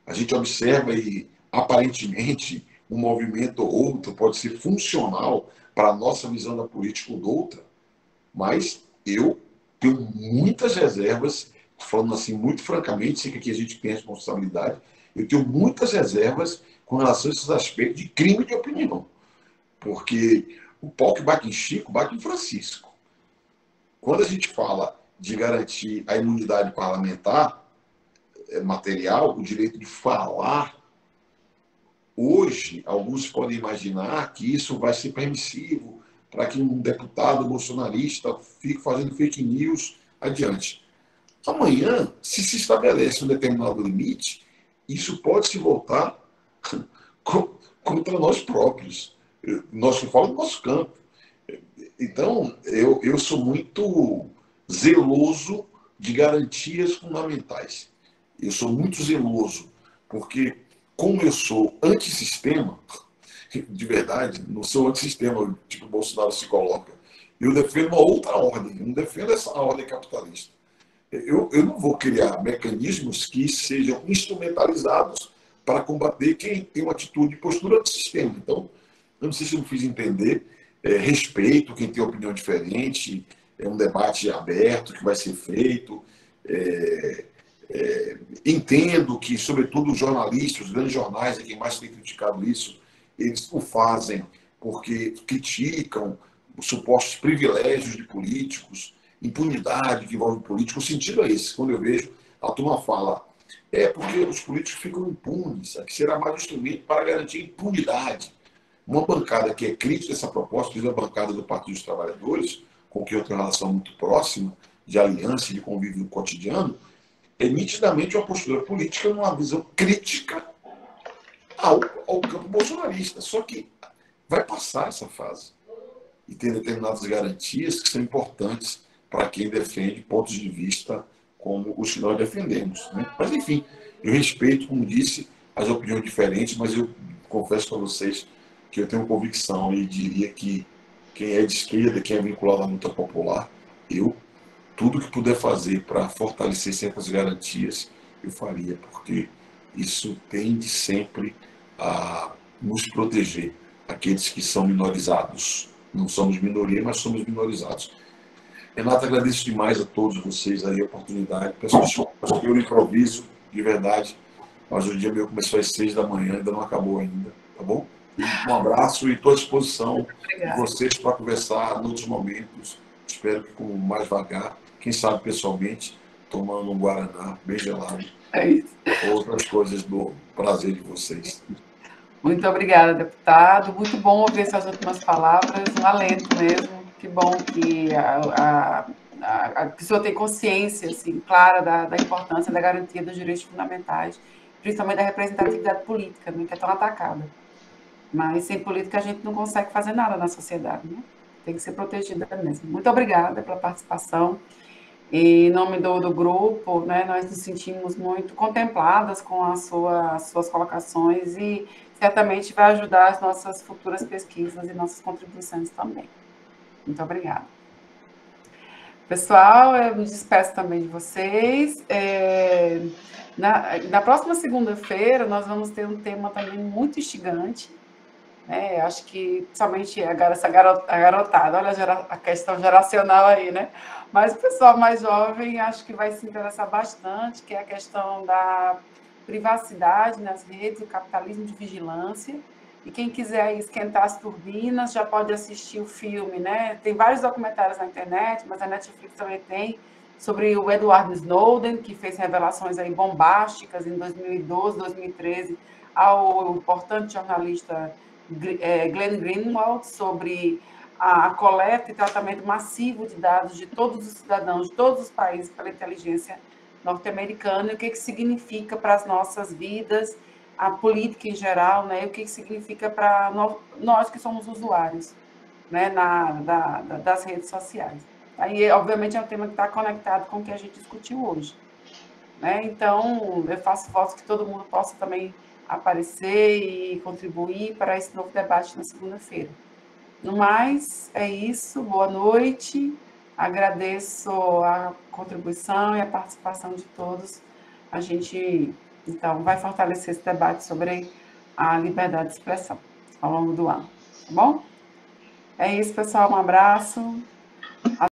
a gente observa e, aparentemente, um movimento ou outro pode ser funcional para a nossa visão da política ou de outra, mas eu tenho muitas reservas, falando assim muito francamente, sei que aqui a gente tem responsabilidade, eu tenho muitas reservas com relação a esses aspectos de crime de opinião, porque o pau que bate em Chico, bate em Francisco. Quando a gente fala de garantir a imunidade parlamentar material, o direito de falar, hoje, alguns podem imaginar que isso vai ser permissivo para que um deputado bolsonarista fique fazendo fake news adiante. Amanhã, se estabelece um determinado limite, isso pode se voltar contra nós próprios. Nós que falamos do nosso campo. Então, eu sou muito zeloso de garantias fundamentais. Eu sou muito zeloso, porque como eu sou antissistema, de verdade, não sou antissistema, tipo o Bolsonaro se coloca, eu defendo uma outra ordem, eu não defendo essa ordem capitalista. Eu não vou criar mecanismos que sejam instrumentalizados para combater quem tem uma atitude de postura antissistema. Então, eu não sei se eu me fiz entender, respeito quem tem opinião diferente, é um debate aberto que vai ser feito, entendo que, sobretudo, os jornalistas, os grandes jornais, quem mais tem criticado isso, eles o fazem porque criticam os supostos privilégios de políticos, impunidade que envolve político. O sentido é esse. Quando eu vejo a turma fala, porque os políticos ficam impunes, que será mais um instrumento para garantir impunidade. Uma bancada que é crítica dessa proposta, que é a bancada do Partido dos Trabalhadores, com quem eu tenho uma relação muito próxima, de aliança, de convívio no cotidiano, é nitidamente uma postura política numa visão crítica ao campo bolsonarista. Só que vai passar essa fase. E tem determinadas garantias que são importantes para quem defende pontos de vista como os que nós defendemos. Né? Mas, enfim, eu respeito, como disse, as opiniões diferentes, mas eu confesso para vocês que eu tenho convicção e diria que quem é de esquerda, quem é vinculado à luta popular, tudo que puder fazer para fortalecer certas garantias, eu faria, porque isso tende sempre a nos proteger, aqueles que são minorizados. Não somos minoria, mas somos minorizados. Renata, agradeço demais a todos vocês aí a oportunidade. Peço desculpas que eu improviso, de verdade, mas o dia meu começou às 6 da manhã, ainda não acabou ainda, tá bom? Um abraço e estou à disposição de vocês para conversar em outros momentos. Espero que com mais devagar, quem sabe pessoalmente, tomando um Guaraná bem gelado. É isso. Outras coisas do prazer de vocês. Muito obrigada, deputado. Muito bom ouvir essas últimas palavras, um alento mesmo. Que bom que a pessoa tem consciência assim, clara da importância da garantia dos direitos fundamentais, principalmente da representatividade política, né, que é tão atacada. Mas sem política a gente não consegue fazer nada na sociedade, né? Tem que ser protegida mesmo. Muito obrigada pela participação. Em nome do grupo, né, nós nos sentimos muito contempladas com as suas colocações e certamente vai ajudar as nossas futuras pesquisas e nossas contribuições também. Muito obrigada. Pessoal, eu me despeço também de vocês. Na próxima segunda-feira, nós vamos ter um tema também muito instigante. Acho que, principalmente essa garotada, olha a questão geracional aí, né? Mas o pessoal mais jovem acho que vai se interessar bastante, que é a questão da privacidade nas redes, o capitalismo de vigilância. E quem quiser aí esquentar as turbinas já pode assistir o filme, né? Tem vários documentários na internet, mas a Netflix também tem, sobre o Edward Snowden, que fez revelações aí bombásticas em 2012, 2013, ao importante jornalista Glenn Greenwald, sobre a coleta e tratamento massivo de dados de todos os cidadãos de todos os países pela inteligência norte-americana, e o que significa para as nossas vidas, a política em geral, né, e o que significa para nós que somos usuários, né, das redes sociais. Aí, obviamente, é um tema que está conectado com o que a gente discutiu hoje. Né? Então, eu faço votos que todo mundo possa também aparecer e contribuir para esse novo debate na segunda-feira. No mais, é isso. Boa noite. Agradeço a contribuição e a participação de todos. A gente, então, vai fortalecer esse debate sobre a liberdade de expressão ao longo do ano. Tá bom? É isso, pessoal. Um abraço.